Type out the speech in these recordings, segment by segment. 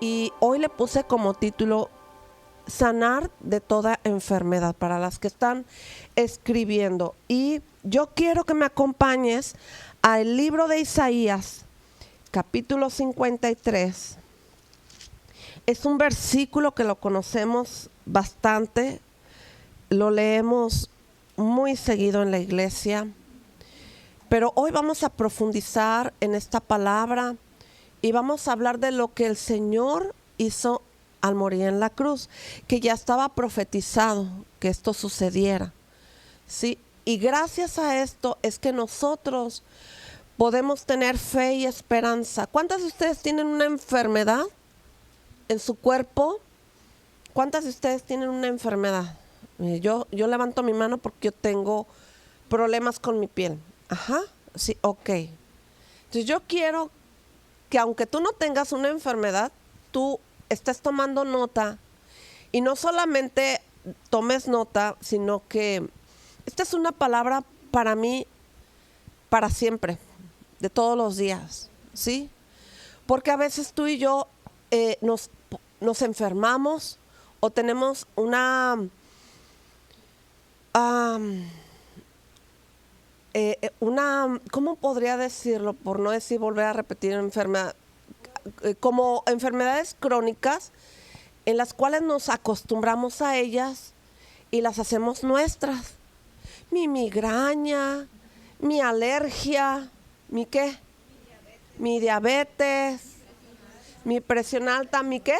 y hoy le puse como título Sanar de toda enfermedad para las que están escribiendo. Y yo quiero que me acompañes al libro de Isaías, capítulo 53. Es un versículo que lo conocemos bastante, lo leemos muy seguido en la iglesia, pero hoy vamos a profundizar en esta palabra y vamos a hablar de lo que el Señor hizo al morir en la cruz, que ya estaba profetizado que esto sucediera, ¿sí? Y gracias a esto es que nosotros podemos tener fe y esperanza. ¿Cuántas de ustedes tienen una enfermedad en su cuerpo? ¿Cuántas de ustedes tienen una enfermedad? Yo levanto mi mano porque yo tengo problemas con mi piel. Ajá, sí, ok. Entonces yo quiero que aunque tú no tengas una enfermedad, tú estés tomando nota y no solamente tomes nota, sino que esta es una palabra para mí, para siempre, de todos los días, ¿sí? Porque a veces tú y yo nos enfermamos o tenemos una ¿cómo podría decirlo? Por no decir volver a repetir enfermedad, como enfermedades crónicas en las cuales nos acostumbramos a ellas y las hacemos nuestras. Mi migraña, mi alergia, ¿mi qué? Mi diabetes, mi presión alta, ¿mi qué?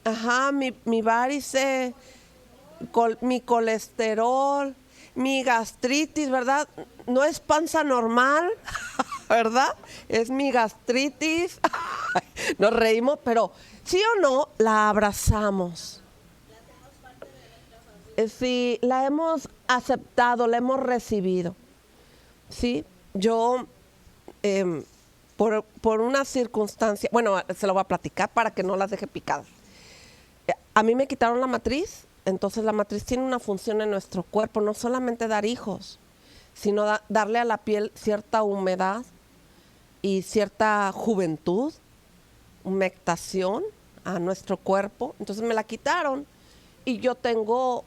Ajá, mi varice, mi colesterol, mi gastritis, ¿verdad? No es panza normal, ¿verdad? Es mi gastritis. Nos reímos, pero sí o no, la abrazamos. Sí, la hemos aceptado, la hemos recibido. Sí, yo por una circunstancia, bueno, se lo voy a platicar para que no las deje picadas. A mí me quitaron la matriz, entonces la matriz tiene una función en nuestro cuerpo, no solamente dar hijos, sino darle a la piel cierta humedad y cierta juventud, humectación a nuestro cuerpo. Entonces me la quitaron y yo tengo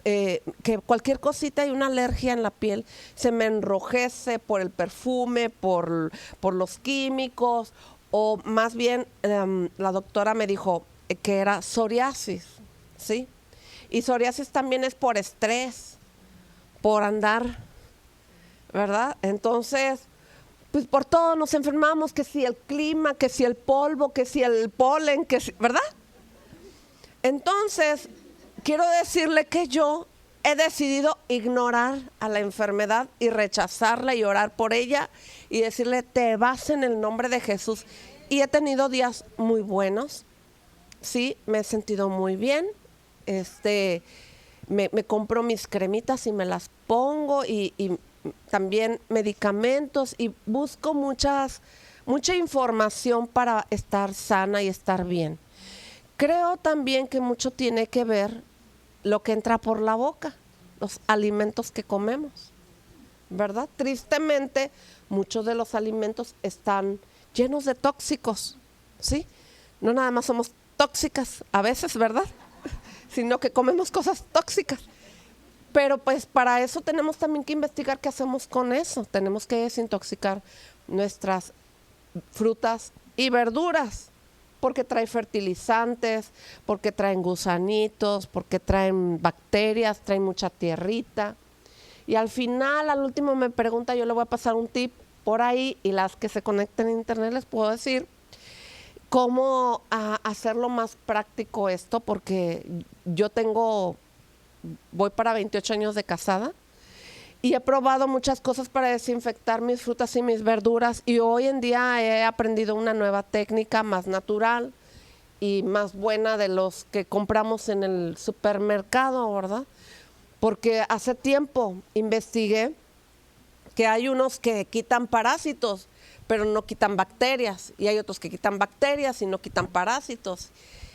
que cualquier cosita y una alergia en la piel se me enrojece por el perfume, por los químicos, o más bien la doctora me dijo que era psoriasis, ¿sí? Y psoriasis también es por estrés, por andar, ¿verdad? Entonces, pues por todo nos enfermamos, que si el clima, que si el polvo, que si el polen, que si, ¿verdad? Entonces, quiero decirle que yo he decidido ignorar a la enfermedad y rechazarla y orar por ella y decirle, te vas en el nombre de Jesús. Y he tenido días muy buenos, sí, me he sentido muy bien. Me compro mis cremitas y me las pongo y también medicamentos y busco mucha información para estar sana y estar bien. Creo también que mucho tiene que ver lo que entra por la boca, los alimentos que comemos, ¿verdad? Tristemente, muchos de los alimentos están llenos de tóxicos, ¿sí? No nada más somos tóxicas a veces, ¿verdad? Sino que comemos cosas tóxicas. Pero pues para eso tenemos también que investigar qué hacemos con eso. Tenemos que desintoxicar nuestras frutas y verduras, porque trae fertilizantes, porque traen gusanitos, porque traen bacterias, traen mucha tierrita. Y al final, al último me pregunta, yo le voy a pasar un tip por ahí y las que se conecten a internet les puedo decir cómo hacerlo más práctico esto, porque yo voy para 28 años de casada y he probado muchas cosas para desinfectar mis frutas y mis verduras y hoy en día he aprendido una nueva técnica más natural y más buena de los que compramos en el supermercado, ¿verdad? Porque hace tiempo investigué que hay unos que quitan parásitos, pero no quitan bacterias, y hay otros que quitan bacterias y no quitan parásitos.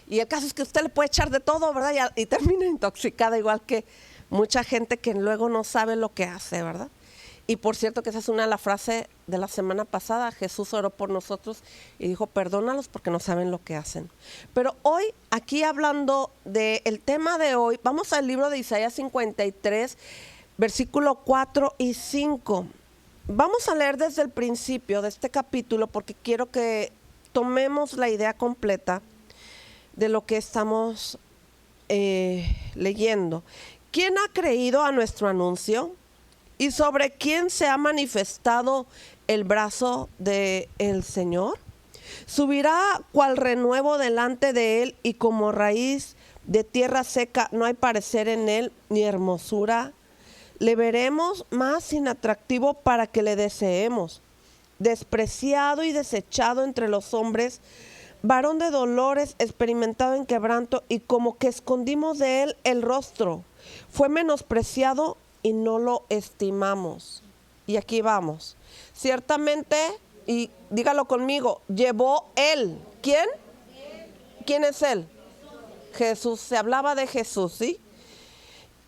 Y el caso es que usted le puede echar de todo, ¿verdad? Y termina intoxicada, igual que mucha gente que luego no sabe lo que hace, ¿verdad? Y por cierto que esa es una de las frases de la semana pasada. Jesús oró por nosotros y dijo, perdónalos porque no saben lo que hacen. Pero hoy, aquí hablando del tema de hoy, vamos al libro de Isaías 53, versículo 4 y 5. Vamos a leer desde el principio de este capítulo porque quiero que tomemos la idea completa de lo que estamos leyendo. ¿Quién ha creído a nuestro anuncio? ¿Y sobre quién se ha manifestado el brazo del Señor? Subirá cual renuevo delante de él, y como raíz de tierra seca no hay parecer en él ni hermosura. Le veremos más inatractivo para que le deseemos. Despreciado y desechado entre los hombres, varón de dolores, experimentado en quebranto, y como que escondimos de él el rostro. Fue menospreciado y no lo estimamos. Y aquí vamos. Ciertamente, y dígalo conmigo, llevó él. ¿Quién? ¿Quién es él? Jesús. Se hablaba de Jesús, ¿sí?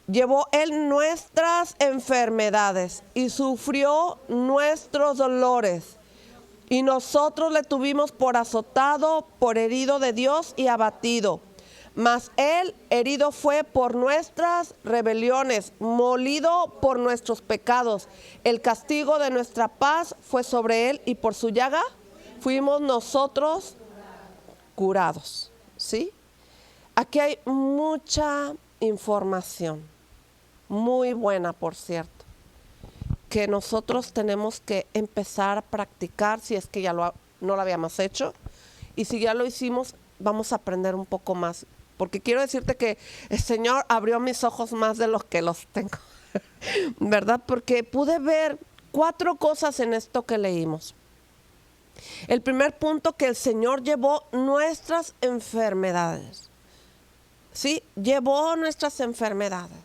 Llevó él nuestras enfermedades y sufrió nuestros dolores. Y nosotros le tuvimos por azotado, por herido de Dios y abatido. Mas él herido fue por nuestras rebeliones, molido por nuestros pecados. El castigo de nuestra paz fue sobre él, y por su llaga fuimos nosotros curados. ¿Sí? Aquí hay mucha información, muy buena, por cierto, que nosotros tenemos que empezar a practicar si es que ya no lo habíamos hecho. Y si ya lo hicimos, vamos a aprender un poco más. Porque quiero decirte que el Señor abrió mis ojos más de los que los tengo, ¿verdad? Porque pude ver 4 cosas en esto que leímos. El primer punto, que el Señor llevó nuestras enfermedades. ¿Sí? Llevó nuestras enfermedades.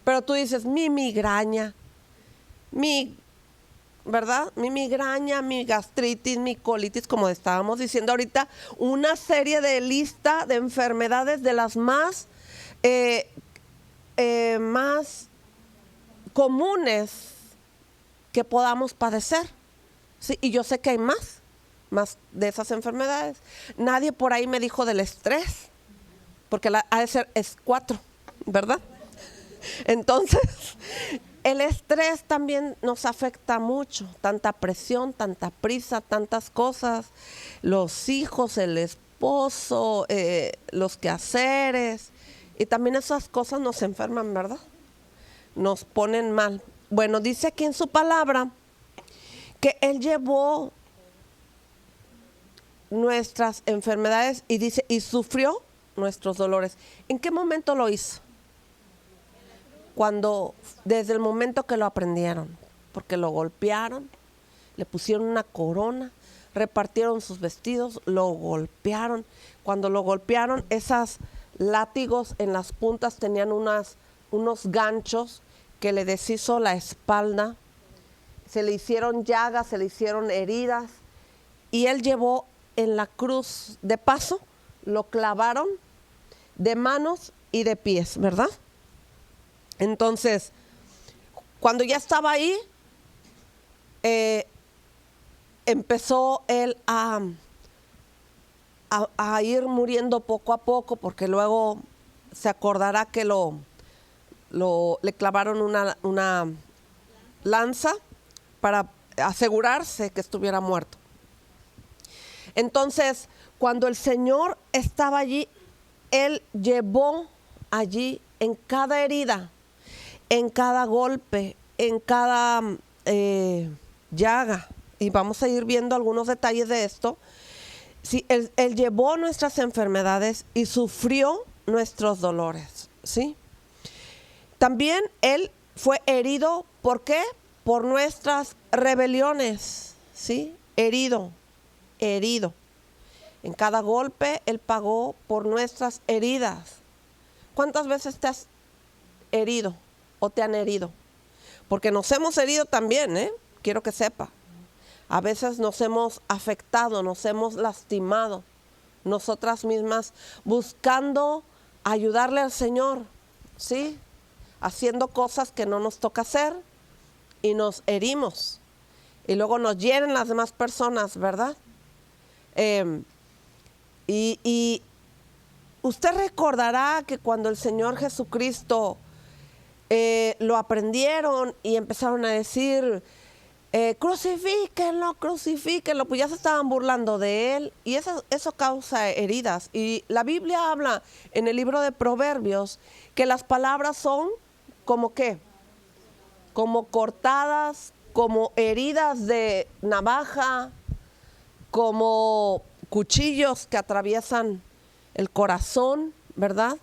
Pero tú dices, mi migraña, ¿verdad? Mi migraña, mi gastritis, mi colitis, como estábamos diciendo ahorita, una serie de lista de enfermedades de las más comunes que podamos padecer. Sí, y yo sé que hay más de esas enfermedades. Nadie por ahí me dijo del estrés, porque ha de ser es 4, ¿verdad? Entonces, el estrés también nos afecta mucho, tanta presión, tanta prisa, tantas cosas, los hijos, el esposo, los quehaceres, y también esas cosas nos enferman, ¿verdad? Nos ponen mal. Bueno, dice aquí en su palabra que Él llevó nuestras enfermedades y dice, y sufrió nuestros dolores. ¿En qué momento lo hizo? Desde el momento que lo aprendieron, porque lo golpearon, le pusieron una corona, repartieron sus vestidos, lo golpearon. Cuando lo golpearon, esos látigos en las puntas tenían unos ganchos que le deshizo la espalda, se le hicieron llagas, se le hicieron heridas, y él llevó en la cruz de paso, lo clavaron de manos y de pies, ¿verdad? Entonces, cuando ya estaba ahí, empezó él a ir muriendo poco a poco, porque luego se acordará que le clavaron una lanza para asegurarse que estuviera muerto. Entonces, cuando el Señor estaba allí, Él llevó allí en cada herida, en cada golpe, en cada llaga, y vamos a ir viendo algunos detalles de esto. Sí, él llevó nuestras enfermedades y sufrió nuestros dolores, ¿sí? También Él fue herido, ¿por qué? Por nuestras rebeliones, ¿sí? Herido. En cada golpe Él pagó por nuestras heridas. ¿Cuántas veces te has herido o te han herido? Porque nos hemos herido también, quiero que sepa. A veces nos hemos afectado, nos hemos lastimado, nosotras mismas, buscando ayudarle al Señor, ¿sí? Haciendo cosas que no nos toca hacer, y nos herimos. Y luego nos hieren las demás personas, ¿verdad? Y usted recordará que cuando el Señor Jesucristo lo aprendieron y empezaron a decir, crucifíquenlo, crucifíquenlo, pues ya se estaban burlando de él, y eso causa heridas. Y la Biblia habla en el libro de Proverbios que las palabras son como ¿qué? Como cortadas, como heridas de navaja, como cuchillos que atraviesan el corazón, ¿verdad?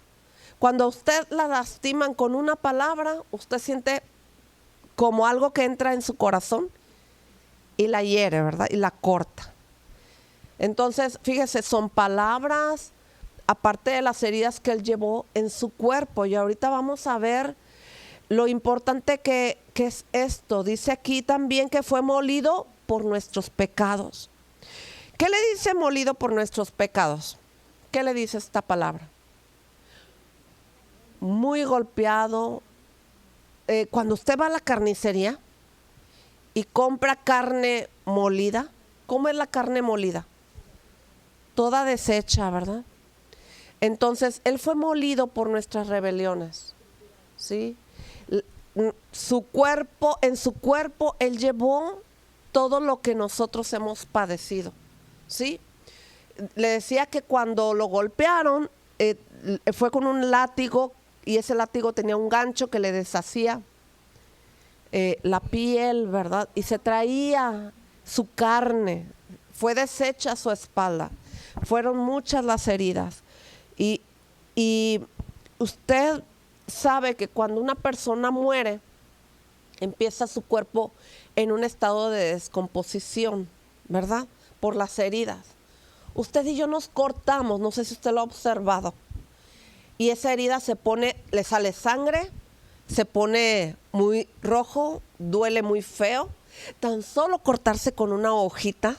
Cuando usted la lastiman con una palabra, usted siente como algo que entra en su corazón y la hiere, ¿verdad? Y la corta. Entonces, fíjese, son palabras, aparte de las heridas que él llevó en su cuerpo. Y ahorita vamos a ver lo importante que es esto. Dice aquí también que fue molido por nuestros pecados. ¿Qué le dice molido por nuestros pecados? ¿Qué le dice esta palabra? Muy golpeado. Cuando usted va a la carnicería y compra carne molida, ¿cómo es la carne molida? Toda deshecha, ¿verdad? Entonces, él fue molido por nuestras rebeliones, ¿sí? En su cuerpo, él llevó todo lo que nosotros hemos padecido, ¿sí? Le decía que cuando lo golpearon, fue con un látigo, y ese látigo tenía un gancho que le deshacía la piel, ¿verdad? Y se traía su carne, fue deshecha su espalda, fueron muchas las heridas. Y usted sabe que cuando una persona muere, empieza su cuerpo en un estado de descomposición, ¿verdad? Por las heridas. Usted y yo nos cortamos, no sé si usted lo ha observado, y esa herida se pone, le sale sangre, se pone muy rojo, duele muy feo. Tan solo cortarse con una hojita,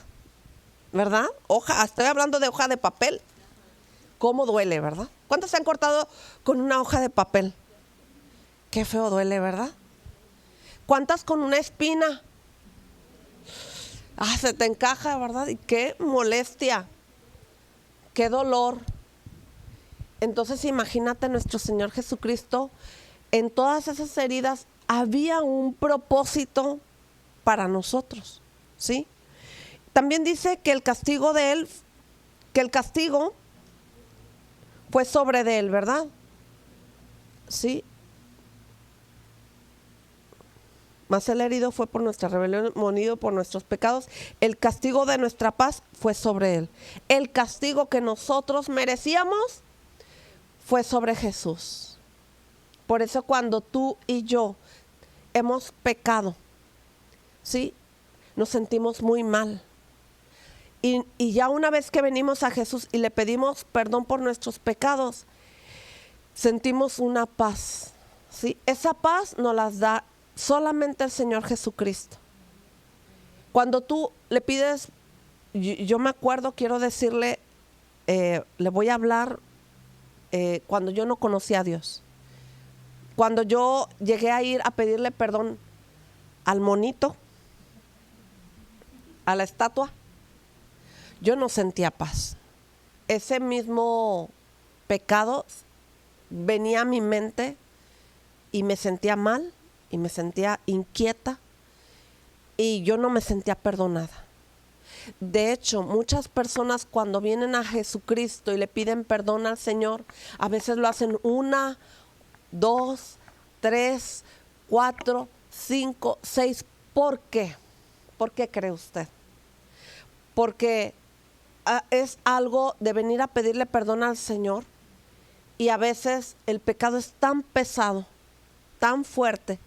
¿verdad? Hoja, estoy hablando de hoja de papel. ¿Cómo duele, verdad? ¿Cuántos se han cortado con una hoja de papel? Qué feo duele, ¿verdad? ¿Cuántas con una espina? Ah, se te encaja, ¿verdad? Y qué molestia, qué dolor. Entonces imagínate, nuestro Señor Jesucristo, en todas esas heridas había un propósito para nosotros, ¿sí? También dice que el castigo de él, que el castigo fue sobre de él, ¿verdad? Sí. Mas el herido fue por nuestra rebelión, molido por nuestros pecados. El castigo de nuestra paz fue sobre él. El castigo que nosotros merecíamos fue sobre Jesús. Por eso cuando tú y yo hemos pecado, ¿sí? Nos sentimos muy mal. Y ya una vez que venimos a Jesús y le pedimos perdón por nuestros pecados, sentimos una paz, ¿sí? Esa paz nos la da solamente el Señor Jesucristo. Cuando tú le pides, yo me acuerdo, quiero decirle, le voy a hablar cuando yo no conocía a Dios. Cuando yo llegué a ir a pedirle perdón al monito, a la estatua, yo no sentía paz. Ese mismo pecado venía a mi mente y me sentía mal y me sentía inquieta y yo no me sentía perdonada. De hecho, muchas personas cuando vienen a Jesucristo y le piden perdón al Señor, a veces lo hacen 1, 2, 3, 4, 5, 6. ¿Por qué? ¿Por qué cree usted? Porque es algo de venir a pedirle perdón al Señor, y a veces el pecado es tan pesado, tan fuerte,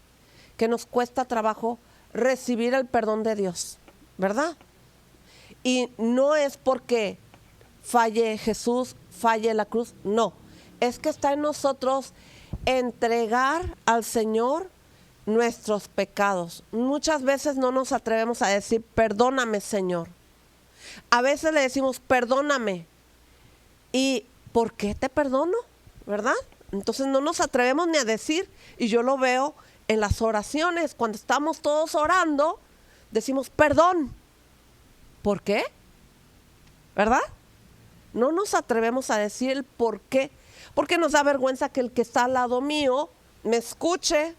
que nos cuesta trabajo recibir el perdón de Dios, ¿verdad? Y no es porque falle Jesús, falle la cruz, no. Es que está en nosotros entregar al Señor nuestros pecados. Muchas veces no nos atrevemos a decir, perdóname, Señor. A veces le decimos, perdóname. ¿Y por qué te perdono? ¿Verdad? Entonces no nos atrevemos ni a decir, y yo lo veo en las oraciones, cuando estamos todos orando, decimos perdón. ¿Por qué? ¿Verdad? No nos atrevemos a decir el por qué, porque nos da vergüenza que el que está al lado mío me escuche.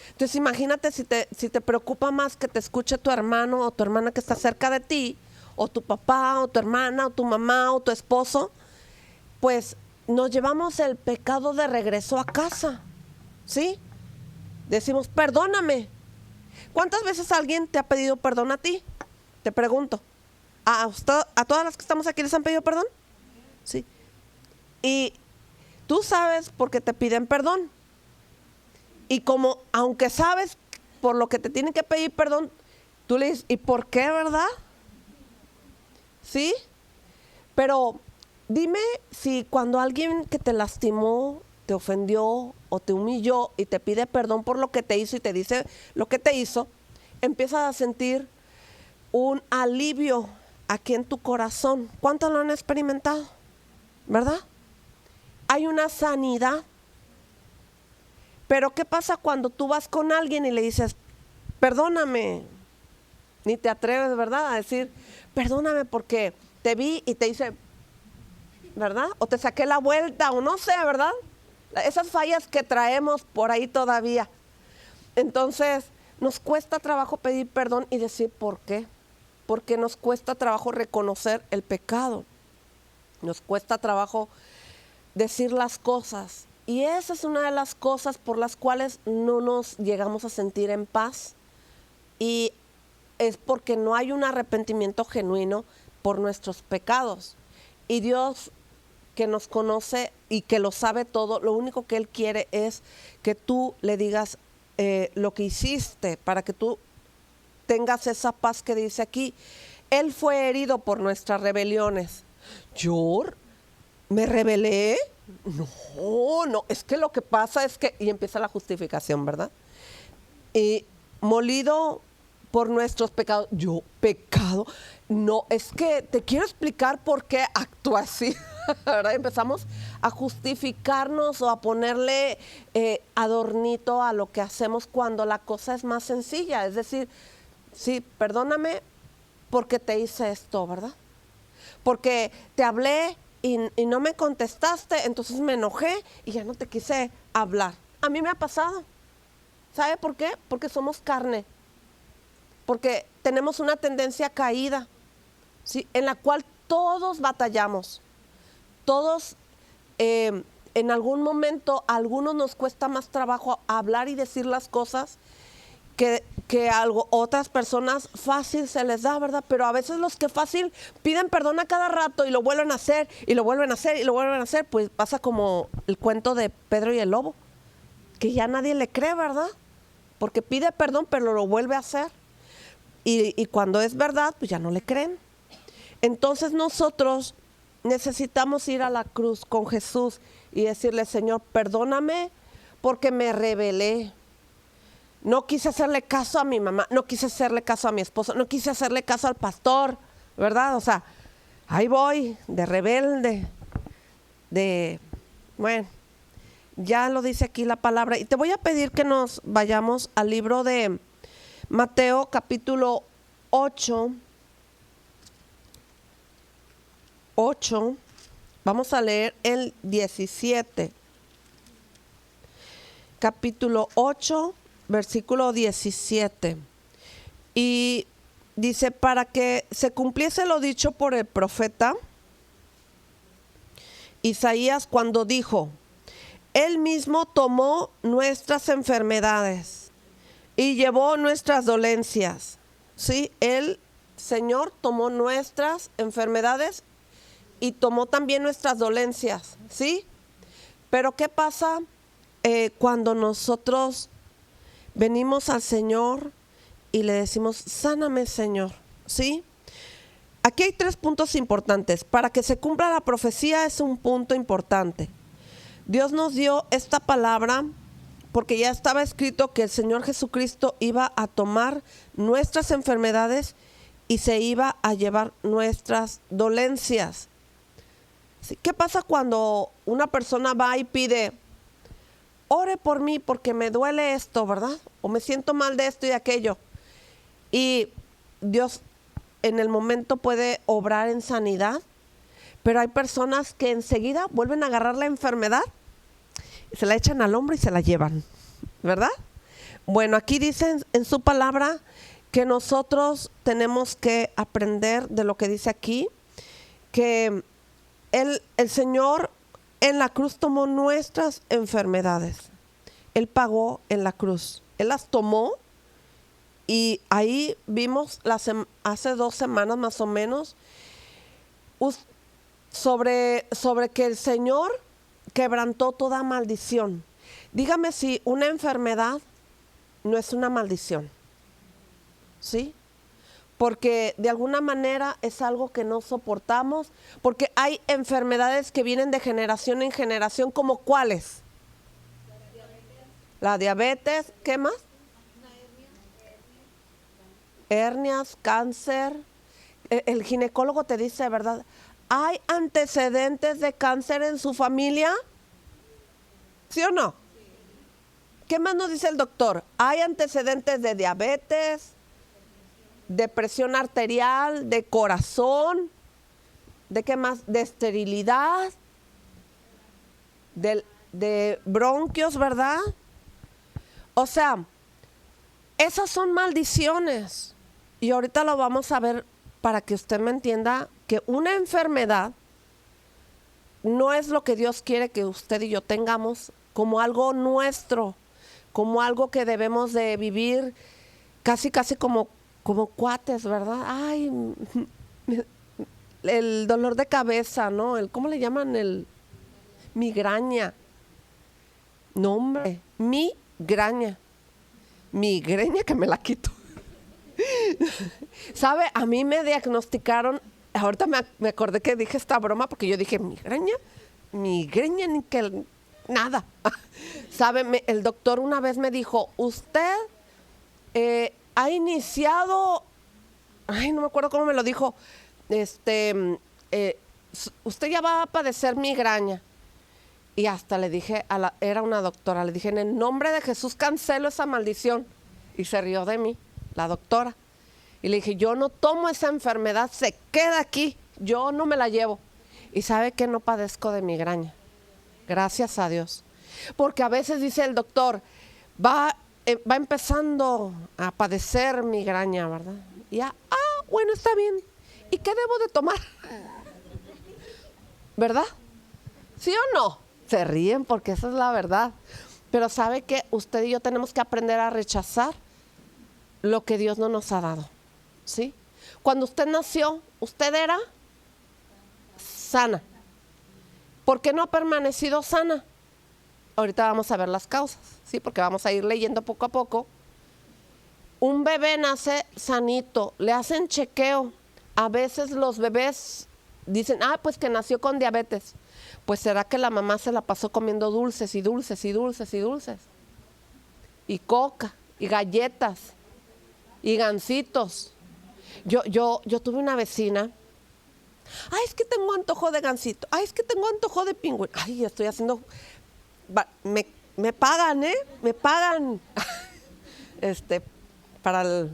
Entonces imagínate si te preocupa más que te escuche tu hermano o tu hermana que está cerca de ti, o tu papá o tu hermana o tu mamá o tu esposo, pues nos llevamos el pecado de regreso a casa, ¿sí? Decimos, perdóname. ¿Cuántas veces alguien te ha pedido perdón a ti? Te pregunto. ¿A todas las que estamos aquí les han pedido perdón? Sí. Y tú sabes por qué te piden perdón. Y como, aunque sabes por lo que te tienen que pedir perdón, tú le dices, ¿y por qué, verdad? ¿Sí? Pero dime si cuando alguien que te lastimó, te ofendió o te humilló y te pide perdón por lo que te hizo y te dice lo que te hizo, empiezas a sentir un alivio aquí en tu corazón. ¿Cuántos lo han experimentado? ¿Verdad? Hay una sanidad. Pero ¿qué pasa cuando tú vas con alguien y le dices, perdóname? Ni te atreves, ¿verdad?, a decir, perdóname porque te vi y te hice, ¿verdad? O te saqué la vuelta, o no sé, ¿verdad? Esas fallas que traemos por ahí todavía. Entonces, nos cuesta trabajo pedir perdón y decir por qué. Porque nos cuesta trabajo reconocer el pecado. Nos cuesta trabajo decir las cosas. Y esa es una de las cosas por las cuales no nos llegamos a sentir en paz. Y es porque no hay un arrepentimiento genuino por nuestros pecados. Y Dios, que nos conoce y que lo sabe todo, lo único que Él quiere es que tú le digas lo que hiciste, para que tú tengas esa paz que dice aquí. Él fue herido por nuestras rebeliones. ¿Yo me rebelé? No, es que lo que pasa es que, y empieza la justificación, ¿verdad? Y molido por nuestros pecados. ¿Yo pecado? No, es que te quiero explicar por qué actúa así. ¿Verdad? Empezamos a justificarnos o a ponerle adornito a lo que hacemos cuando la cosa es más sencilla. Es decir, sí, perdóname porque te hice esto, ¿verdad? Porque te hablé y no me contestaste, entonces me enojé y ya no te quise hablar. A mí me ha pasado. ¿Sabe por qué? Porque somos carne. Porque tenemos una tendencia caída, ¿sí?, en la cual todos batallamos. Todos, en algún momento, a algunos nos cuesta más trabajo hablar y decir las cosas que otras personas fácil se les da, ¿verdad? Pero a veces los que fácil piden perdón a cada rato y lo vuelven a hacer, y lo vuelven a hacer, y lo vuelven a hacer, pues pasa como el cuento de Pedro y el lobo, que ya nadie le cree, ¿verdad? Porque pide perdón, pero lo vuelve a hacer. Y cuando es verdad, pues ya no le creen. Entonces nosotros necesitamos ir a la cruz con Jesús y decirle, Señor, perdóname porque me rebelé. No quise hacerle caso a mi mamá, no quise hacerle caso a mi esposo, no quise hacerle caso al pastor, ¿verdad? O sea, ahí voy, de rebelde, bueno, ya lo dice aquí la palabra. Y te voy a pedir que nos vayamos al libro de Mateo capítulo 8, vamos a leer el 17. Capítulo 8, versículo 17. Y dice, para que se cumpliese lo dicho por el profeta Isaías cuando dijo, Él mismo tomó nuestras enfermedades y llevó nuestras dolencias. Sí, el Señor tomó nuestras enfermedades y tomó también nuestras dolencias, ¿sí? Pero ¿qué pasa cuando nosotros venimos al Señor y le decimos, sáname, Señor? ¿Sí? Aquí hay 3 puntos importantes. Para que se cumpla la profecía es un punto importante. Dios nos dio esta palabra porque ya estaba escrito que el Señor Jesucristo iba a tomar nuestras enfermedades y se iba a llevar nuestras dolencias. ¿Qué pasa cuando una persona va y pide ore por mí porque me duele esto, ¿verdad? O me siento mal de esto y de aquello. Y Dios en el momento puede obrar en sanidad, pero hay personas que enseguida vuelven a agarrar la enfermedad, se la echan al hombro y se la llevan, ¿verdad? Bueno, aquí dicen en su palabra que nosotros tenemos que aprender de lo que dice aquí, que el Señor en la cruz tomó nuestras enfermedades. Él pagó en la cruz. Él las tomó y ahí vimos hace 2 semanas más o menos sobre que el Señor quebrantó toda maldición. Dígame si una enfermedad no es una maldición, ¿sí? Porque de alguna manera es algo que no soportamos, porque hay enfermedades que vienen de generación en generación, ¿como cuáles? La diabetes, ¿qué más? Hernias, cáncer. El ginecólogo te dice, ¿verdad? ¿Hay antecedentes de cáncer en su familia? ¿Sí o no? ¿Qué más nos dice el doctor? ¿Hay antecedentes de diabetes, de presión arterial, de corazón? ¿De qué más? De esterilidad, de bronquios, ¿verdad? O sea, esas son maldiciones. Y ahorita lo vamos a ver para que usted me entienda que una enfermedad no es lo que Dios quiere que usted y yo tengamos como algo nuestro, como algo que debemos de vivir casi como cuates, ¿verdad? Ay, el dolor de cabeza, ¿no? ¿Cómo le llaman? Migraña. No, hombre, migraña. Migraña que me la quito. ¿Sabe? A mí me diagnosticaron, ahorita me acordé que dije esta broma porque yo dije, migraña, ni que nada. ¿Sabe? El doctor una vez me dijo, usted ha iniciado, ay, no me acuerdo cómo me lo dijo, usted ya va a padecer migraña. Y hasta le dije, era una doctora, le dije, en el nombre de Jesús cancelo esa maldición. Y se rió de mí, la doctora. Y le dije, yo no tomo esa enfermedad, se queda aquí, yo no me la llevo. Y sabe que no padezco de migraña, gracias a Dios. Porque a veces dice el doctor, va empezando a padecer migraña, ¿verdad? Y ya, bueno, está bien. ¿Y qué debo de tomar? ¿Verdad? ¿Sí o no? Se ríen porque esa es la verdad. Pero sabe que usted y yo tenemos que aprender a rechazar lo que Dios no nos ha dado, ¿sí? Cuando usted nació, usted era sana. ¿Por qué no ha permanecido sana? Ahorita vamos a ver las causas, ¿sí? Porque vamos a ir leyendo poco a poco. Un bebé nace sanito, le hacen chequeo. A veces los bebés dicen, pues que nació con diabetes. Pues será que la mamá se la pasó comiendo dulces y dulces y dulces y dulces. Y coca, y galletas, y gancitos. Yo tuve una vecina. Es que tengo antojo de gansito. Es que tengo antojo de pingüino. Estoy haciendo... Me pagan, me pagan. Para el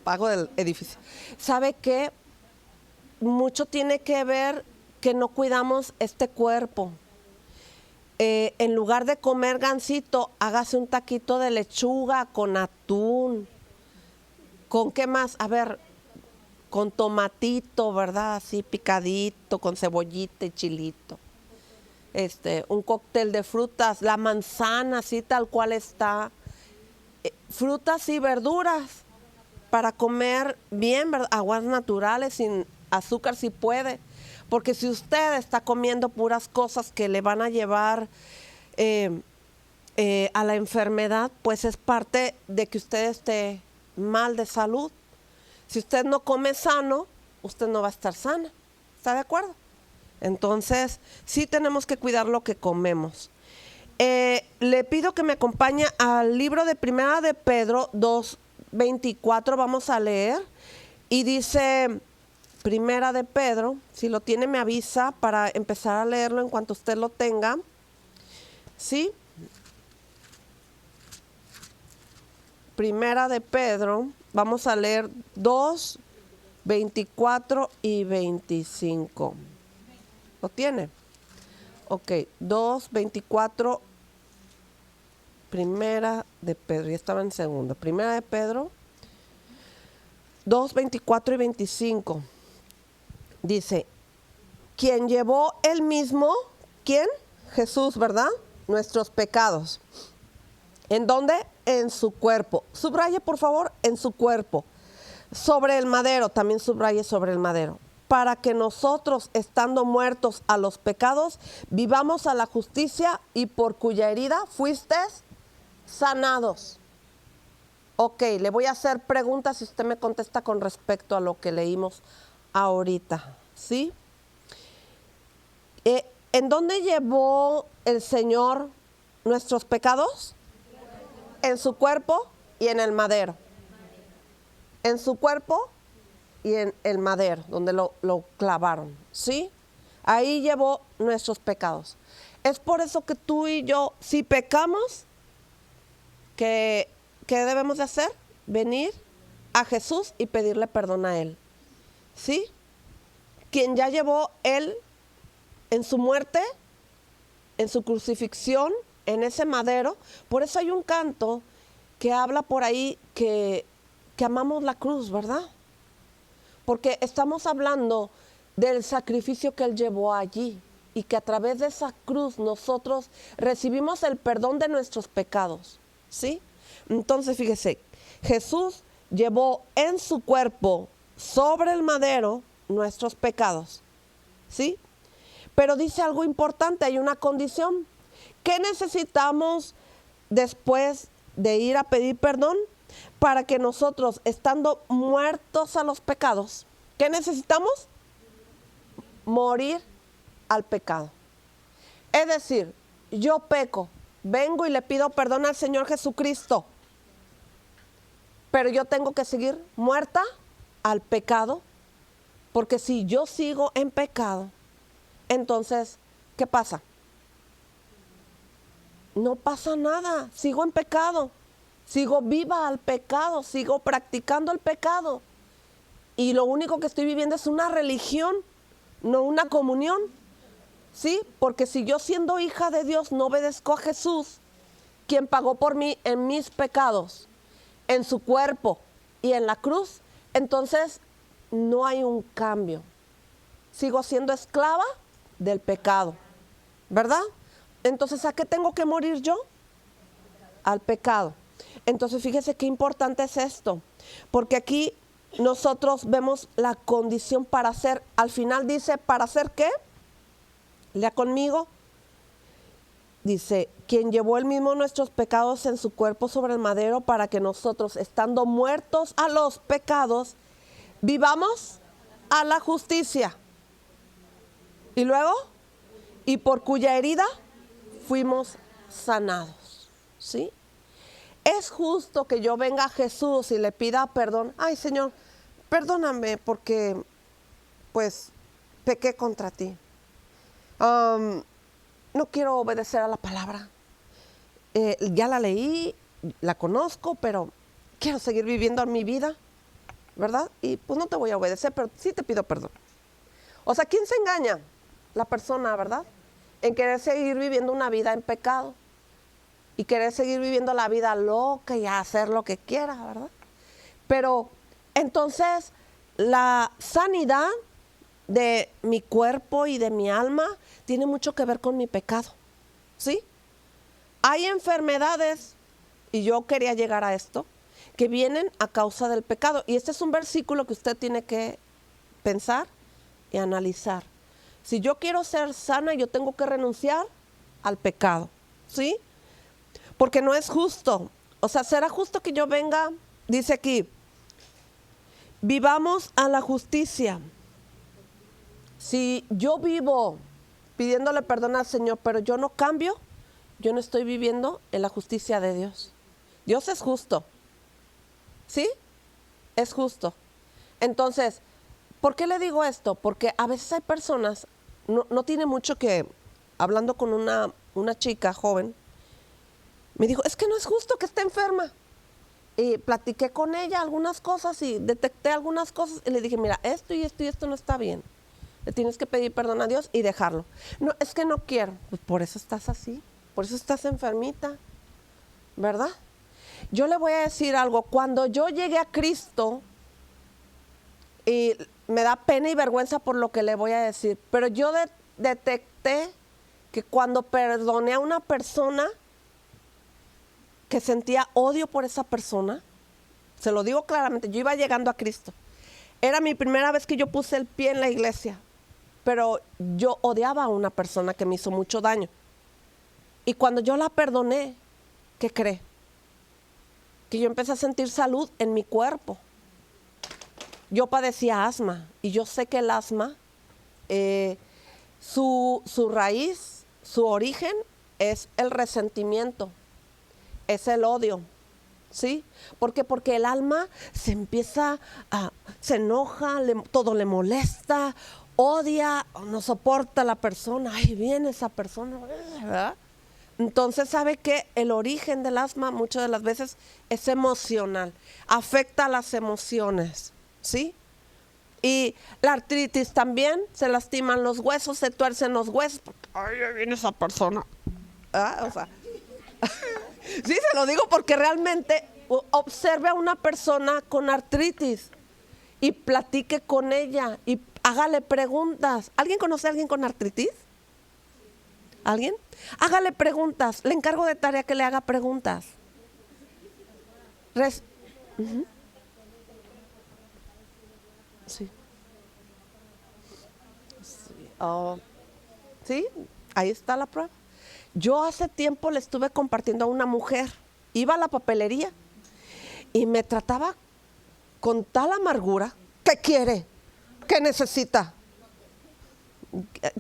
pago del edificio. ¿Sabe qué? Mucho tiene que ver que no cuidamos este cuerpo. En lugar de comer gansito, hágase un taquito de lechuga con atún. ¿Con qué más? A ver, con tomatito, ¿verdad? Así picadito, con cebollita y chilito. Un cóctel de frutas, la manzana así tal cual está. Frutas y verduras para comer bien, ¿verdad? Aguas naturales, sin azúcar si puede. Porque si usted está comiendo puras cosas que le van a llevar a la enfermedad, pues es parte de que usted esté mal de salud. Si usted no come sano, usted no va a estar sana. ¿Está de acuerdo? Entonces, sí tenemos que cuidar lo que comemos. Le pido que me acompañe al libro de Primera de Pedro 2:24, vamos a leer. Y dice... Primera de Pedro, si lo tiene me avisa para empezar a leerlo en cuanto usted lo tenga. ¿Sí? Primera de Pedro, vamos a leer 2, 24 y 25. ¿Lo tiene? Ok, 2, 24, Primera de Pedro, ya estaba en segundo. Primera de Pedro, 2, 24 y 25. Dice, quien llevó él mismo, ¿quién? Jesús, ¿verdad? Nuestros pecados. ¿En dónde? En su cuerpo. Subraye, por favor, en su cuerpo. Sobre el madero, también subraye sobre el madero. Para que nosotros, estando muertos a los pecados, vivamos a la justicia y por cuya herida fuisteis sanados. Ok, le voy a hacer preguntas y usted me contesta con respecto a lo que leímos ahorita, ¿sí? ¿En dónde llevó el Señor nuestros pecados? En su cuerpo y en el madero. En su cuerpo y en el madero, donde lo clavaron, ¿sí? Ahí llevó nuestros pecados. Es por eso que tú y yo, si pecamos, ¿qué debemos de hacer? Venir a Jesús y pedirle perdón a Él, ¿sí? Quien ya llevó Él en su muerte, en su crucifixión, en ese madero. Por eso hay un canto que habla por ahí que amamos la cruz, ¿verdad? Porque estamos hablando del sacrificio que Él llevó allí y que a través de esa cruz nosotros recibimos el perdón de nuestros pecados, ¿sí? Entonces, fíjese, Jesús llevó en su cuerpo sobre el madero nuestros pecados, ¿sí? Pero dice algo importante, hay una condición. ¿Qué necesitamos después de ir a pedir perdón? Para que nosotros, estando muertos a los pecados, ¿qué necesitamos? Morir al pecado. Es decir, yo peco, vengo y le pido perdón al Señor Jesucristo, pero yo tengo que seguir muerta al pecado, porque si yo sigo en pecado, entonces, ¿qué pasa? No pasa nada, sigo en pecado, sigo viva al pecado, sigo practicando el pecado. Y lo único que estoy viviendo es una religión, no una comunión, ¿sí? Porque si yo siendo hija de Dios no obedezco a Jesús, quien pagó por mí en mis pecados, en su cuerpo y en la cruz, entonces no hay un cambio. Sigo siendo esclava del pecado, ¿verdad? Entonces, ¿a qué tengo que morir yo? Al pecado. Entonces, fíjese qué importante es esto, porque aquí nosotros vemos la condición para hacer, al final dice, ¿para hacer qué? Lea conmigo. Dice, quien llevó él mismo nuestros pecados en su cuerpo sobre el madero para que nosotros, estando muertos a los pecados, vivamos a la justicia. Y luego, y por cuya herida fuimos sanados, ¿sí? Es justo que yo venga a Jesús y le pida perdón. Ay, Señor, perdóname porque, pues, pequé contra ti. No quiero obedecer a la palabra. Ya la leí, la conozco, pero quiero seguir viviendo mi vida, ¿verdad? Y pues no te voy a obedecer, pero sí te pido perdón. O sea, ¿quién se engaña? La persona, ¿verdad? En querer seguir viviendo una vida en pecado y querer seguir viviendo la vida loca y hacer lo que quiera, ¿verdad? Pero entonces la sanidad de mi cuerpo y de mi alma tiene mucho que ver con mi pecado, ¿sí? Hay enfermedades, y yo quería llegar a esto, que vienen a causa del pecado. Y este es un versículo que usted tiene que pensar y analizar. Si yo quiero ser sana, yo tengo que renunciar al pecado, ¿sí? Porque no es justo. O sea, ¿será justo que yo venga? Dice aquí, vivamos a la justicia. Si yo vivo pidiéndole perdón al Señor, pero yo no cambio, yo no estoy viviendo en la justicia de Dios. Dios es justo, ¿sí? Es justo. Entonces, ¿por qué le digo esto? Porque a veces hay personas, no tiene mucho que, hablando con una chica joven, me dijo, es que no es justo que esté enferma. Y platiqué con ella algunas cosas y detecté algunas cosas y le dije, mira, esto y esto y esto no está bien. Le tienes que pedir perdón a Dios y dejarlo. No, es que no quiero. Pues por eso estás así, por eso estás enfermita, ¿verdad? Yo le voy a decir algo, cuando yo llegué a Cristo, y me da pena y vergüenza por lo que le voy a decir, pero yo detecté que cuando perdoné a una persona, que sentía odio por esa persona, se lo digo claramente, yo iba llegando a Cristo. Era mi primera vez que yo puse el pie en la iglesia, pero yo odiaba a una persona que me hizo mucho daño. Y cuando yo la perdoné, ¿qué cree? Que yo empecé a sentir salud en mi cuerpo. Yo padecía asma y yo sé que el asma, su raíz, su origen es el resentimiento, es el odio, ¿sí? ¿Por qué? Porque el alma se enoja, todo le molesta, odia, no soporta a la persona, ay, viene esa persona, ¿verdad? Entonces, ¿sabe qué? El origen del asma muchas de las veces es emocional, afecta a las emociones, ¿sí? Y la artritis también, se lastiman los huesos, se tuercen los huesos, porque, ay, ahí viene esa persona. ¿Ah? O sea, sí, se lo digo porque realmente observe a una persona con artritis y platique con ella y hágale preguntas. ¿Alguien conoce a alguien con artritis? ¿Alguien? Hágale preguntas. Le encargo de tarea que le haga preguntas. Uh-huh. Sí. Sí. Oh. Sí, ahí está la prueba. Yo hace tiempo le estuve compartiendo a una mujer, iba a la papelería y me trataba con tal amargura. ¿Qué quiere? ¿Qué necesita?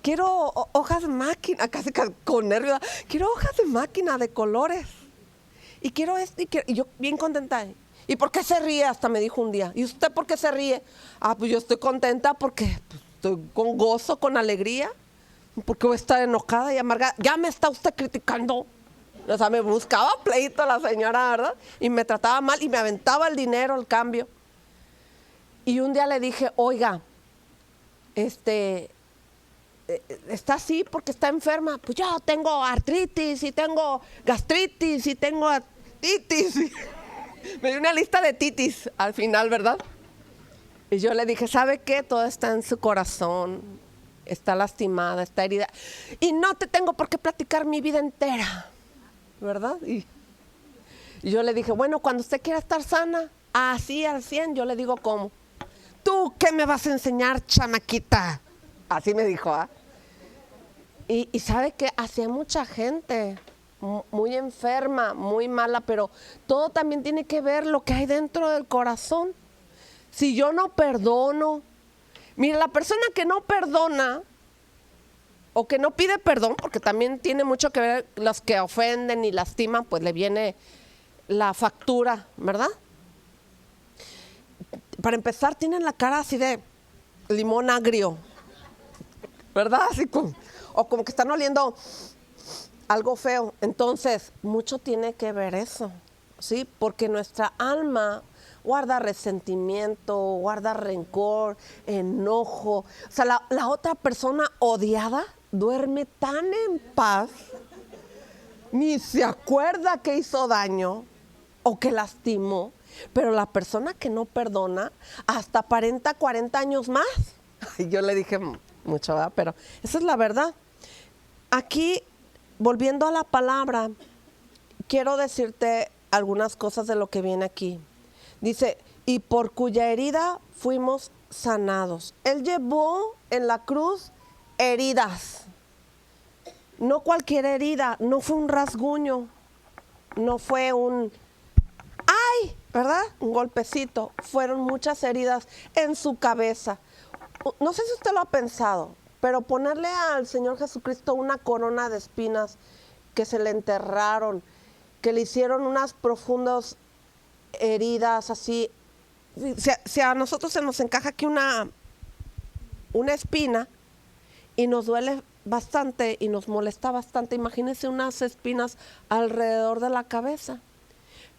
Quiero hojas de máquina, casi con nervios. Quiero hojas de máquina de colores. Y quiero esto y yo bien contenta. ¿Y por qué se ríe? Hasta me dijo un día. ¿Y usted por qué se ríe? Ah, pues yo estoy contenta porque estoy con gozo, con alegría. Porque voy a estar enojada y amargada. Ya me está usted criticando. O sea, me buscaba pleito la señora, ¿verdad? Y me trataba mal y me aventaba el dinero, el cambio. Y un día le dije, oiga, está así porque está enferma. Pues yo tengo artritis y tengo gastritis y tengo titis. Me dio una lista de titis al final, ¿verdad? Y yo le dije, ¿sabe qué? Todo está en su corazón. Está lastimada, está herida. Y no te tengo por qué platicar mi vida entera, ¿verdad? Y yo le dije, bueno, cuando usted quiera estar sana, así al 100, yo le digo, ¿cómo? ¿Tú qué me vas a enseñar, chamaquita? Así me dijo, ¿ah? Y sabe que hacía mucha gente muy enferma, muy mala, pero todo también tiene que ver lo que hay dentro del corazón. Si yo no perdono, mire, la persona que no perdona o que no pide perdón, porque también tiene mucho que ver los que ofenden y lastiman, pues le viene la factura, ¿verdad? Para empezar, tienen la cara así de limón agrio, ¿verdad? Así o como que están oliendo algo feo. Entonces, mucho tiene que ver eso, ¿sí? Porque nuestra alma guarda resentimiento, guarda rencor, enojo. O sea, la otra persona odiada duerme tan en paz, ni se acuerda que hizo daño o que lastimó, pero la persona que no perdona hasta aparenta 40 años más. Y yo le dije mucho, ¿verdad? Pero esa es la verdad. Aquí, volviendo a la palabra, quiero decirte algunas cosas de lo que viene aquí. Dice, y por cuya herida fuimos sanados. Él llevó en la cruz heridas. No cualquier herida, no fue un rasguño, no fue un ¡ay! ¿Verdad? Un golpecito. Fueron muchas heridas en su cabeza. No sé si usted lo ha pensado, pero ponerle al Señor Jesucristo una corona de espinas que se le enterraron, que le hicieron unas profundas heridas así. Si a nosotros se nos encaja aquí una espina y nos duele bastante y nos molesta bastante, imagínense unas espinas alrededor de la cabeza.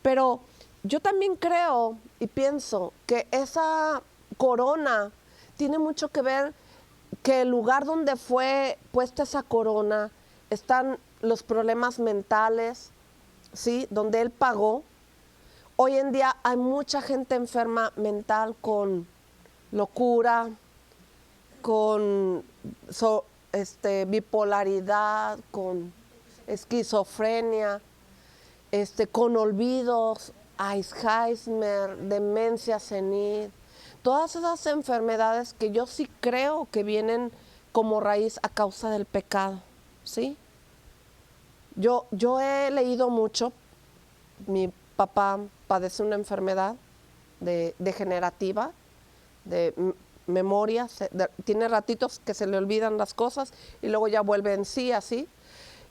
Pero yo también creo y pienso que esa corona tiene mucho que ver, que el lugar donde fue puesta esa corona están los problemas mentales, ¿sí? Donde él pagó. Hoy en día hay mucha gente enferma mental con locura, con bipolaridad, con esquizofrenia, con olvidos, Alzheimer, demencia senil, todas esas enfermedades que yo sí creo que vienen como raíz a causa del pecado, ¿sí? Yo he leído mucho. Mi papá padece una enfermedad degenerativa, de memoria, tiene ratitos que se le olvidan las cosas y luego ya vuelve en sí, así.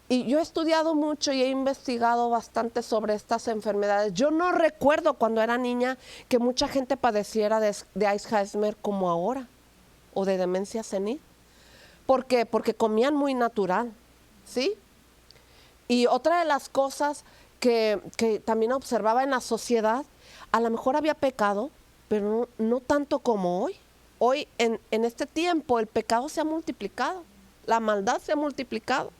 Y yo he estudiado mucho y he investigado bastante sobre estas enfermedades. Yo no recuerdo cuando era niña que mucha gente padeciera de Alzheimer como ahora, o de demencia senil. ¿Por qué? Porque comían muy natural, ¿sí? Y otra de las cosas que también observaba en la sociedad, a lo mejor había pecado, pero no tanto como hoy. Hoy, en este tiempo, el pecado se ha multiplicado, la maldad se ha multiplicado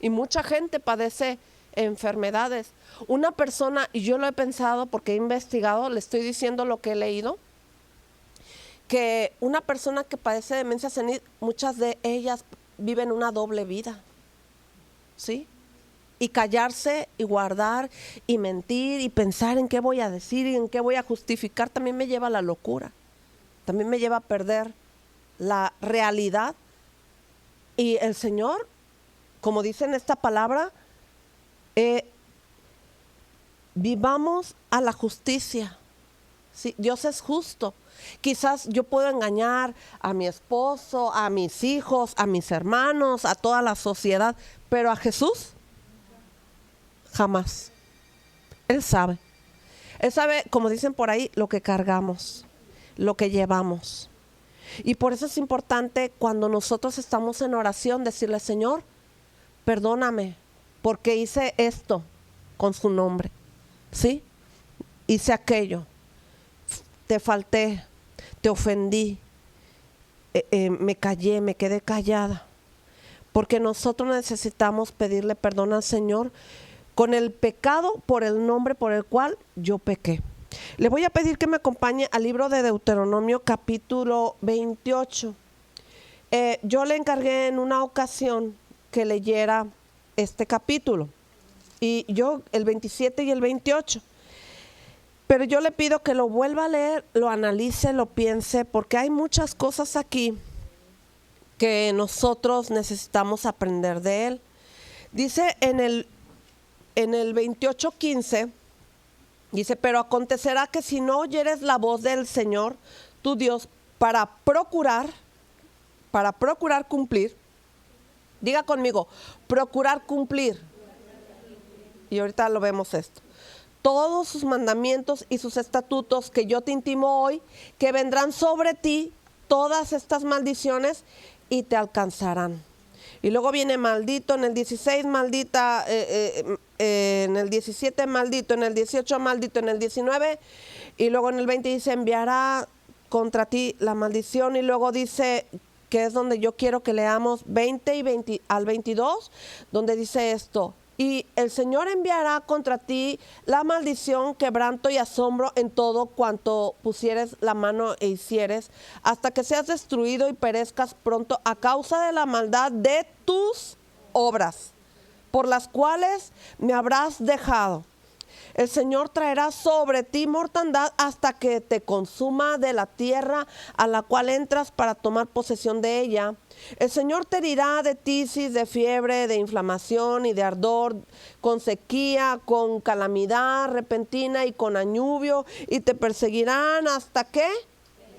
y mucha gente padece enfermedades. Una persona, y yo lo he pensado porque he investigado, le estoy diciendo lo que he leído, que una persona que padece demencia senil, muchas de ellas viven una doble vida, ¿sí? Y callarse y guardar y mentir y pensar en qué voy a decir y en qué voy a justificar también me lleva a la locura, también me lleva a perder la realidad. Y el Señor, como dice en esta palabra, vivamos a la justicia, ¿sí? Dios es justo. Quizás yo puedo engañar a mi esposo, a mis hijos, a mis hermanos, a toda la sociedad, pero a Jesús jamás. Él sabe, como dicen por ahí, lo que cargamos, lo que llevamos. Y por eso es importante cuando nosotros estamos en oración decirle: Señor, perdóname porque hice esto con su nombre, ¿sí? Hice aquello, te falté, te ofendí, me callé, me quedé callada. Porque nosotros necesitamos pedirle perdón al Señor con el pecado por el nombre por el cual yo pequé. Le voy a pedir que me acompañe al libro de Deuteronomio capítulo 28. Yo le encargué en una ocasión que leyera este capítulo, y yo el 27 y el 28. Pero yo le pido que lo vuelva a leer, lo analice, lo piense, porque hay muchas cosas aquí que nosotros necesitamos aprender de él. Dice en el 28:15, dice: pero acontecerá que si no oyeres la voz del Señor tu Dios para procurar cumplir, diga conmigo, procurar cumplir, y ahorita lo vemos esto, todos sus mandamientos y sus estatutos que yo te intimo hoy, que vendrán sobre ti todas estas maldiciones y te alcanzarán. Y luego viene maldito en el 16, maldita en el 17, maldito en el 18, maldito en el 19, y luego en el 20 dice: enviará contra ti la maldición. Y luego dice, que es donde yo quiero que leamos 20 y al 22, donde dice esto: y el Señor enviará contra ti la maldición, quebranto y asombro en todo cuanto pusieres la mano e hicieres, hasta que seas destruido y perezcas pronto a causa de la maldad de tus obras, por las cuales me habrás dejado. El Señor traerá sobre ti mortandad hasta que te consuma de la tierra a la cual entras para tomar posesión de ella. El Señor te herirá de tisis, de fiebre, de inflamación y de ardor, con sequía, con calamidad repentina y con añubio, y te perseguirán hasta que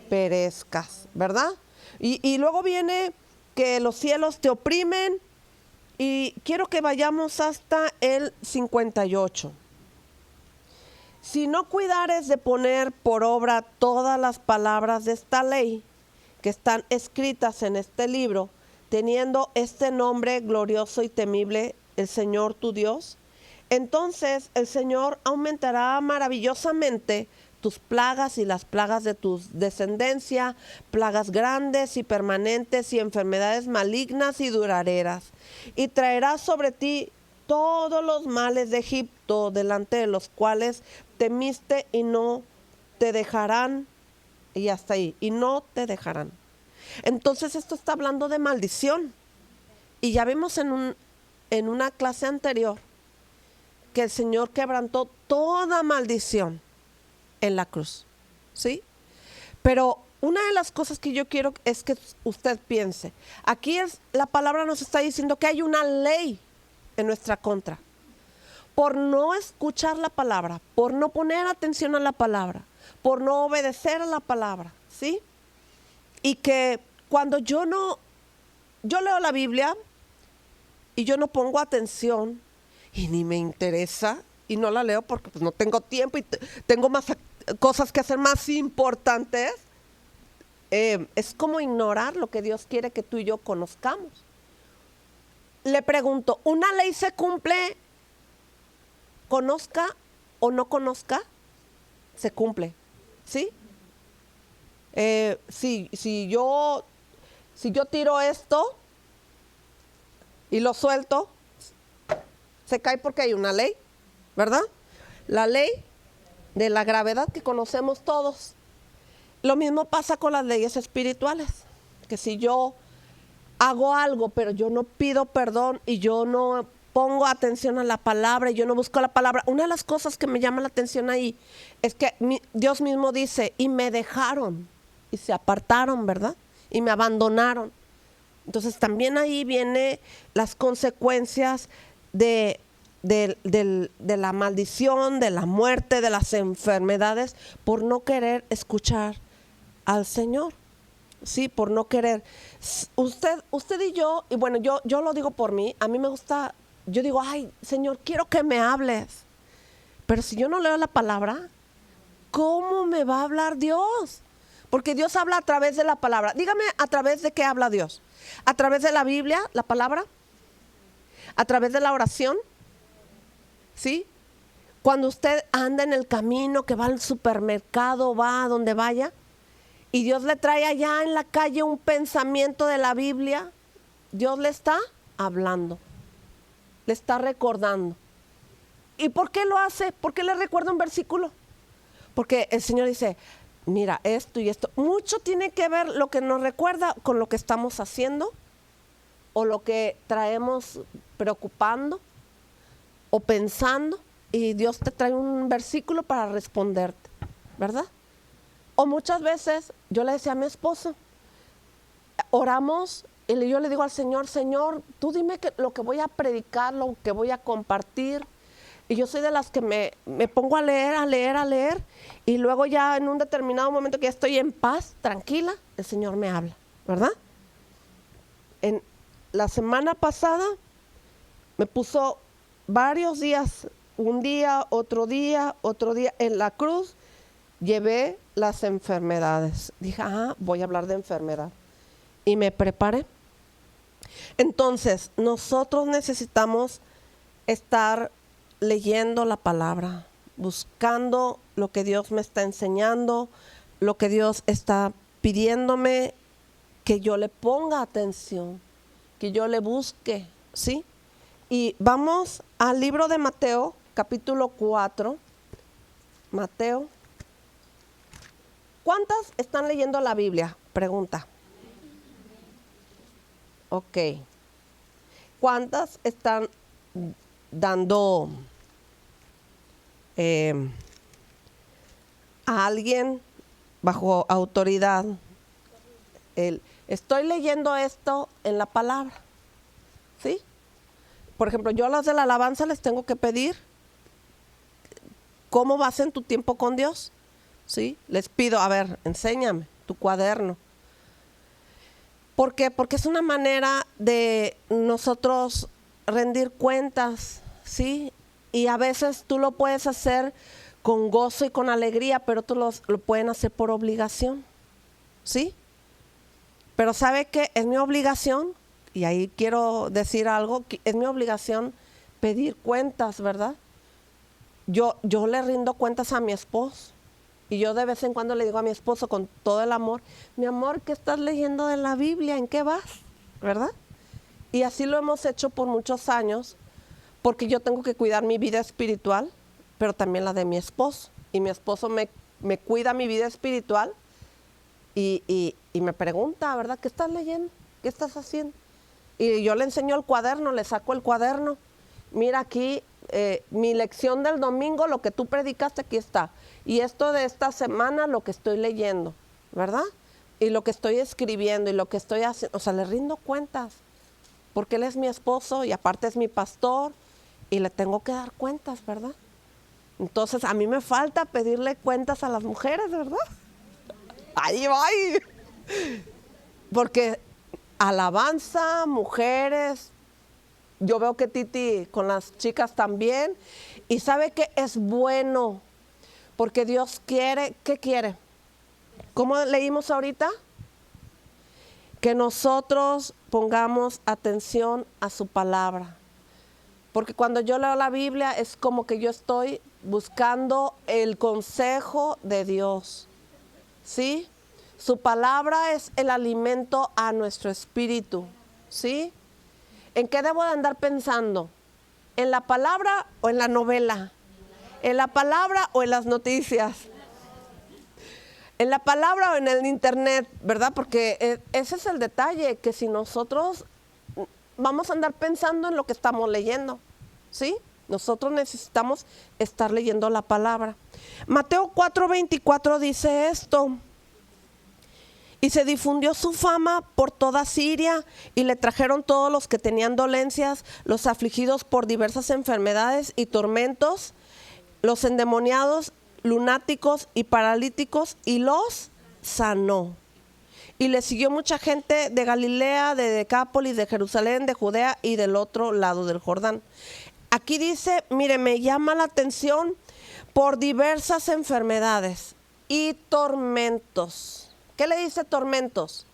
perezcas, ¿verdad? Y luego viene que los cielos te oprimen, y quiero que vayamos hasta el 58. Si no cuidares de poner por obra todas las palabras de esta ley que están escritas en este libro, teniendo este nombre glorioso y temible, el Señor tu Dios, entonces el Señor aumentará maravillosamente tus plagas y las plagas de tu descendencia, plagas grandes y permanentes y enfermedades malignas y duraderas. Y traerá sobre ti todos los males de Egipto, delante de los cuales temiste, y no te dejarán. Y hasta ahí, y no te dejarán. Entonces esto está hablando de maldición. Y ya vimos en una clase anterior que el Señor quebrantó toda maldición en la cruz, ¿sí? Pero una de las cosas que yo quiero es que usted piense, aquí la palabra nos está diciendo que hay una ley en nuestra contra. Por no escuchar la palabra, por no poner atención a la palabra, por no obedecer a la palabra, ¿sí? Y que cuando yo leo la Biblia y yo no pongo atención y ni me interesa y no la leo porque pues no tengo tiempo y tengo más cosas que hacer más importantes, es como ignorar lo que Dios quiere que tú y yo conozcamos. Le pregunto, ¿una ley se cumple conozca o no conozca? Se cumple, ¿sí? Si yo tiro esto y lo suelto, se cae porque hay una ley, ¿verdad? La ley de la gravedad que conocemos todos. Lo mismo pasa con las leyes espirituales, que si yo hago algo, pero yo no pido perdón y yo no pongo atención a la palabra y yo no busco la palabra, una de las cosas que me llama la atención ahí es que Dios mismo dice, y me dejaron y se apartaron, ¿verdad? Y me abandonaron. Entonces también ahí vienen las consecuencias de la maldición, de la muerte, de las enfermedades, por no querer escuchar al Señor, sí, por no querer. Usted y yo, y bueno, yo lo digo por mí, a mí me gusta, yo digo, ay, Señor, quiero que me hables, pero si yo no leo la palabra, ¿cómo me va a hablar Dios? Porque Dios habla a través de la palabra. Dígame, ¿a través de qué habla Dios? ¿A través de la Biblia, la palabra? ¿A través de la oración? ¿Sí? Cuando usted anda en el camino, que va al supermercado, va a donde vaya, y Dios le trae allá en la calle un pensamiento de la Biblia, Dios le está hablando, le está recordando. ¿Y por qué lo hace? ¿Por qué le recuerda un versículo? Porque el Señor dice, mira, esto y esto. Mucho tiene que ver lo que nos recuerda con lo que estamos haciendo o lo que traemos preocupando o pensando, y Dios te trae un versículo para responderte, ¿verdad? O muchas veces yo le decía a mi esposo, oramos y yo le digo al Señor, Señor, tú dime lo que voy a predicar, lo que voy a compartir. Y yo soy de las que me pongo a leer, y luego ya en un determinado momento que ya estoy en paz, tranquila, el Señor me habla, ¿verdad? En la semana pasada me puso varios días, un día, otro día, en la cruz, llevé las enfermedades. Dije, voy a hablar de enfermedad. Y me preparé. Entonces, nosotros necesitamos estar leyendo la palabra, buscando lo que Dios me está enseñando, lo que Dios está pidiéndome, que yo le ponga atención, que yo le busque, ¿sí? Y vamos al libro de Mateo, capítulo 4. Mateo. ¿Cuántas están leyendo la Biblia? Pregunta. Ok. ¿Cuántas están dando a alguien bajo autoridad? Estoy leyendo esto en la palabra, ¿sí? Por ejemplo, yo a las de la alabanza les tengo que pedir cómo vas en tu tiempo con Dios, ¿sí? Les pido, a ver, enséñame tu cuaderno. ¿Por qué? Porque es una manera de nosotros rendir cuentas, ¿sí? Y a veces tú lo puedes hacer con gozo y con alegría, pero otros lo pueden hacer por obligación, ¿sí? Pero ¿sabe qué? Es mi obligación, y ahí quiero decir algo, es mi obligación pedir cuentas, ¿verdad? yo le rindo cuentas a mi esposo. Y yo de vez en cuando le digo a mi esposo con todo el amor, mi amor, ¿qué estás leyendo de la Biblia? ¿En qué vas? ¿Verdad? Y así lo hemos hecho por muchos años, porque yo tengo que cuidar mi vida espiritual, pero también la de mi esposo. Y mi esposo me cuida mi vida espiritual y me pregunta, ¿verdad? ¿Qué estás leyendo? ¿Qué estás haciendo? Y yo le enseño el cuaderno, le saco el cuaderno. Mira aquí, mi lección del domingo, lo que tú predicaste, aquí está. Y esto de esta semana, lo que estoy leyendo, ¿verdad? Y lo que estoy escribiendo y lo que estoy haciendo. O sea, le rindo cuentas, porque él es mi esposo y aparte es mi pastor y le tengo que dar cuentas, ¿verdad? Entonces, a mí me falta pedirle cuentas a las mujeres, ¿verdad? Ahí va. Porque alabanza, mujeres, yo veo que Titi con las chicas también, y sabe que es bueno, porque Dios quiere, ¿qué quiere? ¿Cómo leímos ahorita? Que nosotros pongamos atención a su palabra. Porque cuando yo leo la Biblia es como que yo estoy buscando el consejo de Dios, ¿sí? Su palabra es el alimento a nuestro espíritu, ¿sí? ¿En qué debo de andar pensando? ¿En la palabra o en la novela? ¿En la palabra o en las noticias? ¿En la palabra o en el internet? ¿Verdad? Porque ese es el detalle, que si nosotros vamos a andar pensando en lo que estamos leyendo, ¿sí? Nosotros necesitamos estar leyendo la palabra. Mateo 4:24 dice esto: y se difundió su fama por toda Siria, y le trajeron todos los que tenían dolencias, los afligidos por diversas enfermedades y tormentos, los endemoniados, lunáticos y paralíticos, y los sanó. Y le siguió mucha gente de Galilea, de Decápolis, de Jerusalén, de Judea y del otro lado del Jordán. Aquí dice, mire, me llama la atención por diversas enfermedades y tormentos. ¿Qué le dice tormentos?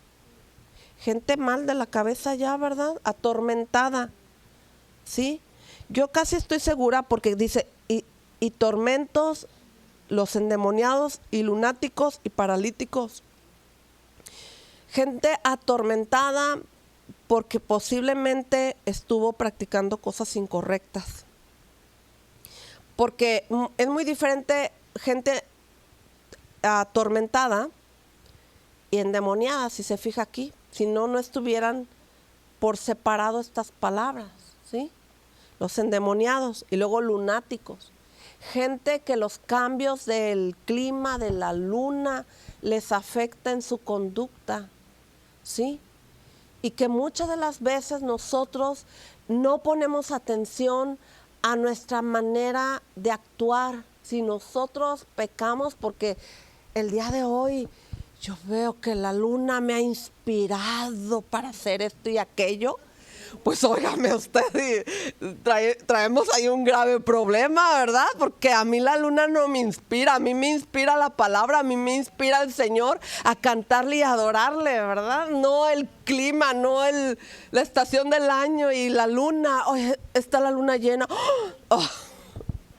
Gente mal de la cabeza ya, ¿verdad? Atormentada, ¿sí? Yo casi estoy segura porque dice, y tormentos, los endemoniados y lunáticos y paralíticos. Gente atormentada porque posiblemente estuvo practicando cosas incorrectas. Porque es muy diferente gente atormentada y endemoniada, si se fija aquí. Si no, no estuvieran por separado estas palabras, ¿sí? Los endemoniados y luego lunáticos. Gente que los cambios del clima, de la luna, les afecta en su conducta, ¿sí? Y que muchas de las veces nosotros no ponemos atención a nuestra manera de actuar. Si nosotros pecamos, porque el día de hoy yo veo que la luna me ha inspirado para hacer esto y aquello, pues óigame usted, traemos ahí un grave problema, ¿verdad? Porque a mí la luna no me inspira, a mí me inspira la palabra, a mí me inspira el Señor a cantarle y adorarle, ¿verdad? No el clima, no la estación del año y la luna, oye, está la luna llena,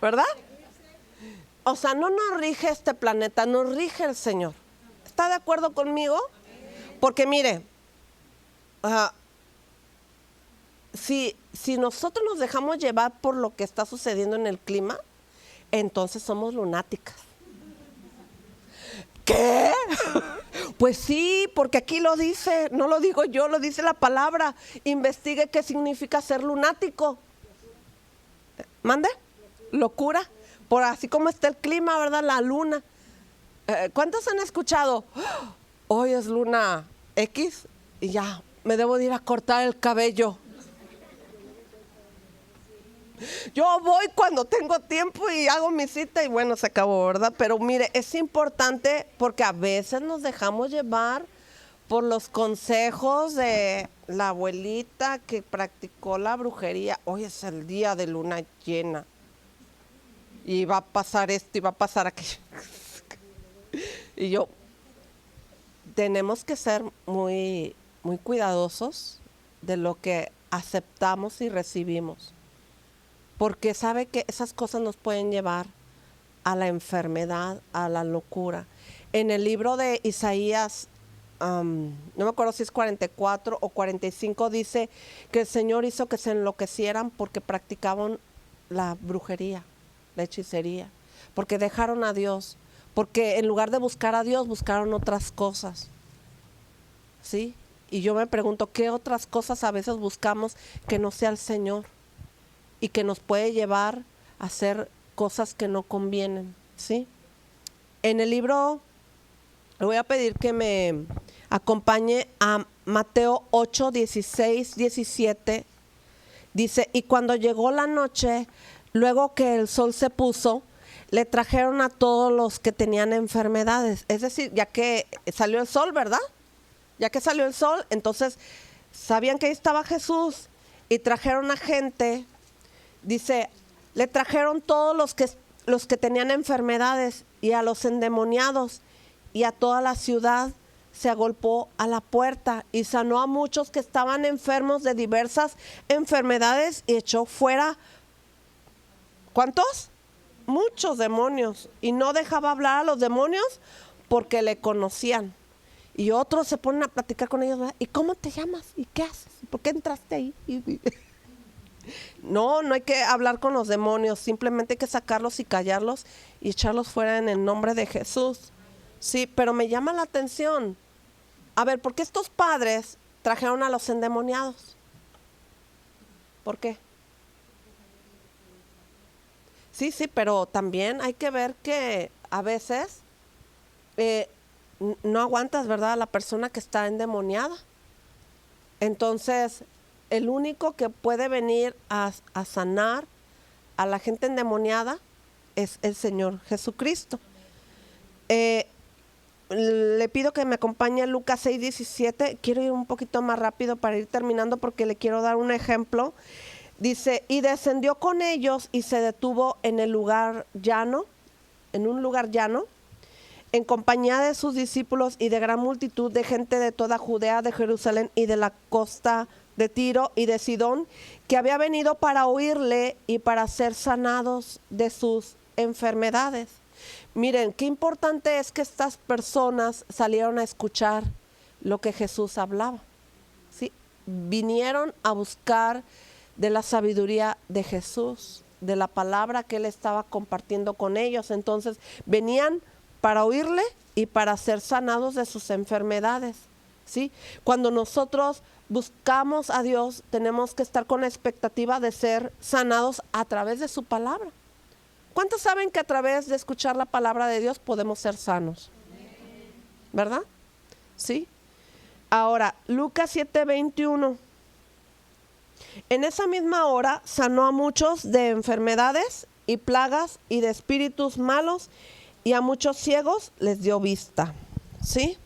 ¿verdad? O sea, no nos rige este planeta, nos rige el Señor. ¿Está de acuerdo conmigo? Porque mire, si nosotros nos dejamos llevar por lo que está sucediendo en el clima, entonces somos lunáticas. ¿Qué? Pues sí, porque aquí lo dice, no lo digo yo, lo dice la palabra. Investigue qué significa ser lunático. ¿Mande? Locura. Por así como está el clima, ¿verdad? La luna. ¿Cuántos han escuchado? Hoy es luna X y ya, me debo de ir a cortar el cabello. Yo voy cuando tengo tiempo y hago mi cita y bueno, se acabó, ¿verdad? Pero mire, es importante porque a veces nos dejamos llevar por los consejos de la abuelita que practicó la brujería. Hoy es el día de luna llena y va a pasar esto y va a pasar aquello. Y yo, tenemos que ser muy, muy cuidadosos de lo que aceptamos y recibimos. porque sabe que esas cosas nos pueden llevar a la enfermedad, a la locura. En el libro de Isaías, no me acuerdo si es 44 o 45, dice que el Señor hizo que se enloquecieran porque practicaban la brujería, la hechicería, porque dejaron a Dios, porque en lugar de buscar a Dios buscaron otras cosas, ¿sí? Y yo me pregunto, ¿qué otras cosas a veces buscamos que no sea el Señor y que nos puede llevar a hacer cosas que no convienen, ¿sí? En el libro, le voy a pedir que me acompañe a Mateo 8, 16, 17. Dice, y cuando llegó la noche, luego que el sol se puso, le trajeron a todos los que tenían enfermedades. Es decir, ya que salió el sol, ¿verdad? Ya que salió el sol, entonces sabían que ahí estaba Jesús y trajeron a gente. Dice, le trajeron todos los que tenían enfermedades y a los endemoniados, y a toda la ciudad se agolpó a la puerta y sanó a muchos que estaban enfermos de diversas enfermedades y echó fuera, ¿cuántos? Muchos demonios, y no dejaba hablar a los demonios porque le conocían. Y otros se ponen a platicar con ellos, ¿verdad? ¿Y cómo te llamas? ¿Y qué haces? ¿Por qué entraste ahí? No hay que hablar con los demonios, simplemente hay que sacarlos y callarlos y echarlos fuera en el nombre de Jesús. Sí, pero me llama la atención. A ver, ¿por qué estos padres trajeron a los endemoniados? ¿Por qué? Sí, pero también hay que ver que a veces no aguantas, ¿verdad?, a la persona que está endemoniada. Entonces, el único que puede venir a sanar a la gente endemoniada es el Señor Jesucristo. Le pido que me acompañe a Lucas 6:17. Quiero ir un poquito más rápido para ir terminando porque le quiero dar un ejemplo. Dice, y descendió con ellos y se detuvo en el lugar llano, en un lugar llano, en compañía de sus discípulos y de gran multitud de gente de toda Judea, de Jerusalén y de la costa de Tiro y de Sidón, que había venido para oírle y para ser sanados de sus enfermedades. Miren, qué importante es que estas personas salieron a escuchar lo que Jesús hablaba, ¿sí? Vinieron a buscar de la sabiduría de Jesús, de la palabra que Él estaba compartiendo con ellos. Entonces, venían para oírle y para ser sanados de sus enfermedades, ¿sí? Cuando nosotros buscamos a Dios, tenemos que estar con la expectativa de ser sanados a través de su palabra. ¿Cuántos saben que a través de escuchar la palabra de Dios podemos ser sanos? ¿Verdad? ¿Sí? Ahora, Lucas 7:21. En esa misma hora sanó a muchos de enfermedades y plagas y de espíritus malos, y a muchos ciegos les dio vista. ¿Sí?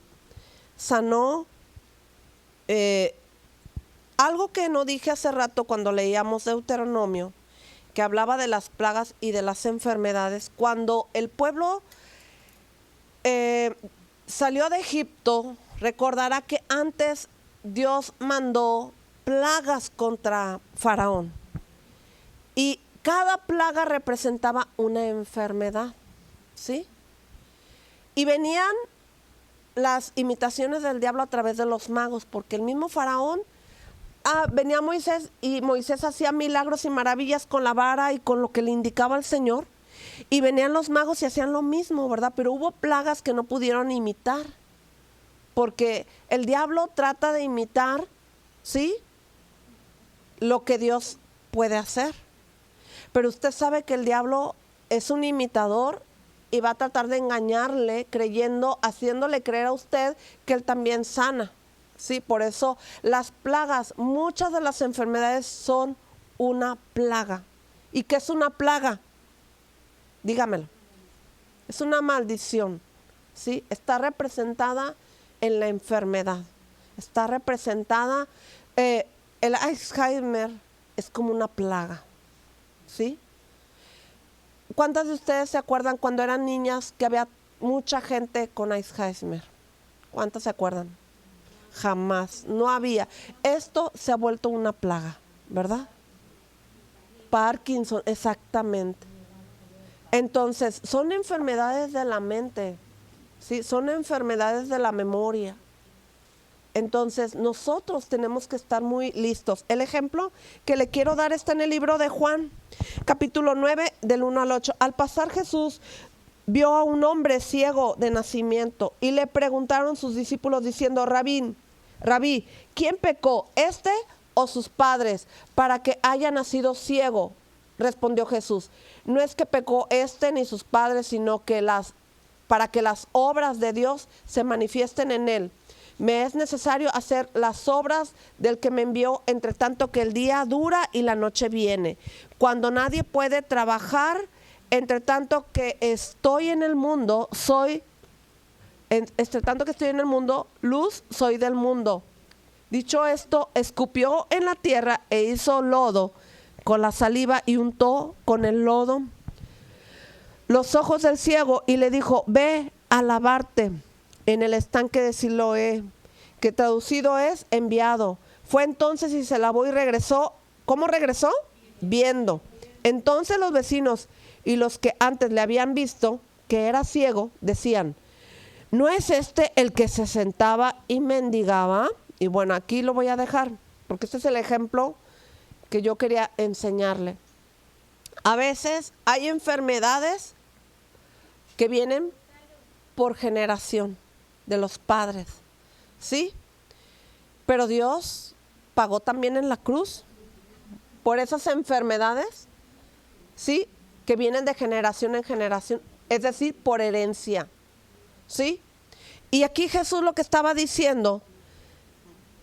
Sanó. Algo que no dije hace rato cuando leíamos Deuteronomio, que hablaba de las plagas y de las enfermedades. Cuando el pueblo salió de Egipto, recordará que antes Dios mandó plagas contra Faraón. Y cada plaga representaba una enfermedad, ¿sí? Y venían las imitaciones del diablo a través de los magos, porque el mismo Faraón venía Moisés y Moisés hacía milagros y maravillas con la vara y con lo que le indicaba el Señor, y venían los magos y hacían lo mismo, ¿verdad? Pero hubo plagas que no pudieron imitar, porque el diablo trata de imitar, ¿sí?, lo que Dios puede hacer. Pero usted sabe que el diablo es un imitador y va a tratar de engañarle, haciéndole creer a usted que él también sana. Sí, por eso las plagas, muchas de las enfermedades son una plaga. ¿Y qué es una plaga? Dígamelo. Es una maldición, ¿sí? Está representada en la enfermedad. Está representada, el Alzheimer es como una plaga, ¿sí? ¿Cuántas de ustedes se acuerdan cuando eran niñas que había mucha gente con Alzheimer? ¿Cuántas se acuerdan? Jamás, no había. Esto se ha vuelto una plaga, ¿verdad? Parkinson, exactamente. Entonces, son enfermedades de la mente, ¿sí? Son enfermedades de la memoria. Entonces, nosotros tenemos que estar muy listos. El ejemplo que le quiero dar está en el libro de Juan, capítulo 9, del 1 al 8. Al pasar Jesús vio a un hombre ciego de nacimiento y le preguntaron sus discípulos diciendo: Rabí, ¿quién pecó, este o sus padres, para que haya nacido ciego? Respondió Jesús: no es que pecó este ni sus padres, sino que para que las obras de Dios se manifiesten en él. Me es necesario hacer las obras del que me envió, entre tanto que el día dura y la noche viene, cuando nadie puede trabajar. Entre tanto que estoy en el mundo, luz soy del mundo. Dicho esto, escupió en la tierra e hizo lodo con la saliva y untó con el lodo los ojos del ciego y le dijo: ve a lavarte en el estanque de Siloé, que traducido es enviado. Fue entonces y se lavó y regresó. ¿Cómo regresó? Viendo. Entonces los vecinos y los que antes le habían visto que era ciego decían: ¿no es este el que se sentaba y mendigaba? Y bueno, aquí lo voy a dejar, porque este es el ejemplo que yo quería enseñarle. A veces hay enfermedades que vienen por generación de los padres, ¿sí? Pero Dios pagó también en la cruz por esas enfermedades, ¿sí? Que vienen de generación en generación, es decir, por herencia, ¿sí? Y aquí Jesús lo que estaba diciendo,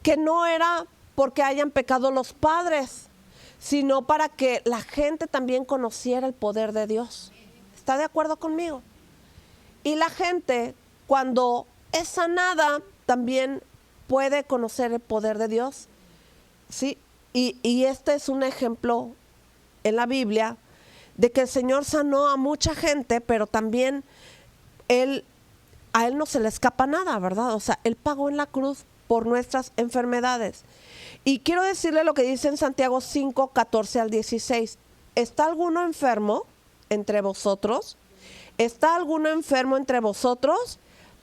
que no era porque hayan pecado los padres, sino para que la gente también conociera el poder de Dios. ¿Está de acuerdo conmigo? Y la gente, cuando es sanada, también puede conocer el poder de Dios, ¿sí? Y este es un ejemplo en la Biblia de que el Señor sanó a mucha gente, pero también a Él no se le escapa nada, ¿verdad? O sea, Él pagó en la cruz por nuestras enfermedades. Y quiero decirle lo que dice en Santiago 5, 14 al 16. ¿Está alguno enfermo entre vosotros? ¿Está alguno enfermo entre vosotros?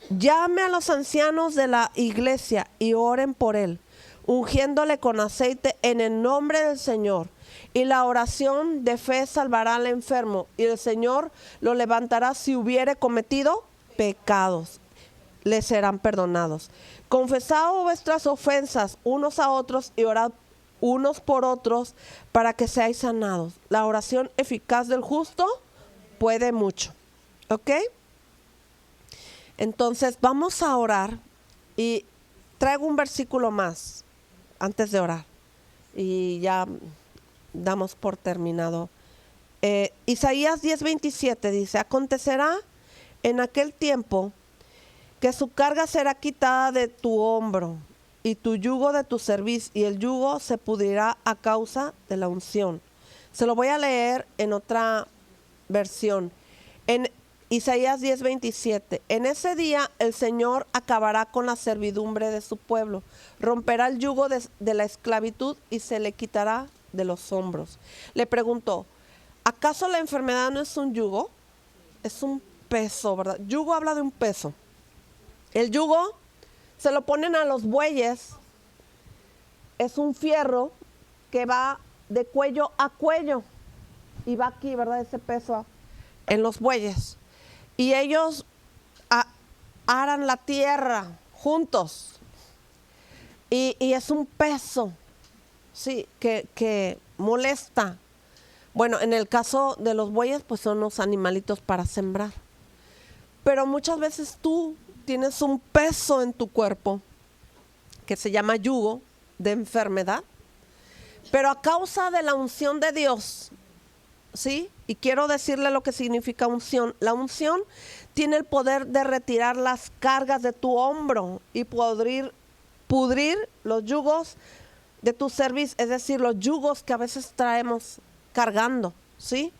Llame a los ancianos de la iglesia y oren por él, ungiéndole con aceite en el nombre del Señor. Y la oración de fe salvará al enfermo, y el Señor lo levantará. Si hubiere cometido pecados, le serán perdonados. Confesad vuestras ofensas unos a otros y orad unos por otros para que seáis sanados. La oración eficaz del justo puede mucho. ¿Ok? Entonces vamos a orar y traigo un versículo más antes de orar y ya damos por terminado. Isaías 10:27 dice: acontecerá en aquel tiempo que su carga será quitada de tu hombro y tu yugo de tu cerviz, y el yugo se pudrirá a causa de la unción. Se lo voy a leer en otra versión. En Isaías 10:27, en ese día el Señor acabará con la servidumbre de su pueblo, romperá el yugo de la esclavitud y se le quitará de los hombros. Le preguntó: ¿acaso la enfermedad no es un yugo? Es un peso, ¿verdad? Yugo habla de un peso. El yugo se lo ponen a los bueyes, es un fierro que va de cuello a cuello y va aquí, ¿verdad? Ese peso en los bueyes. Y ellos aran la tierra juntos. Y es un peso, sí, que molesta. Bueno, en el caso de los bueyes, pues son los animalitos para sembrar. Pero muchas veces tú tienes un peso en tu cuerpo que se llama yugo de enfermedad. Pero a causa de la unción de Dios, ¿sí? Y quiero decirle lo que significa unción. La unción tiene el poder de retirar las cargas de tu hombro y pudrir los yugos de tu cerviz, es decir, los yugos que a veces traemos cargando, ¿sí?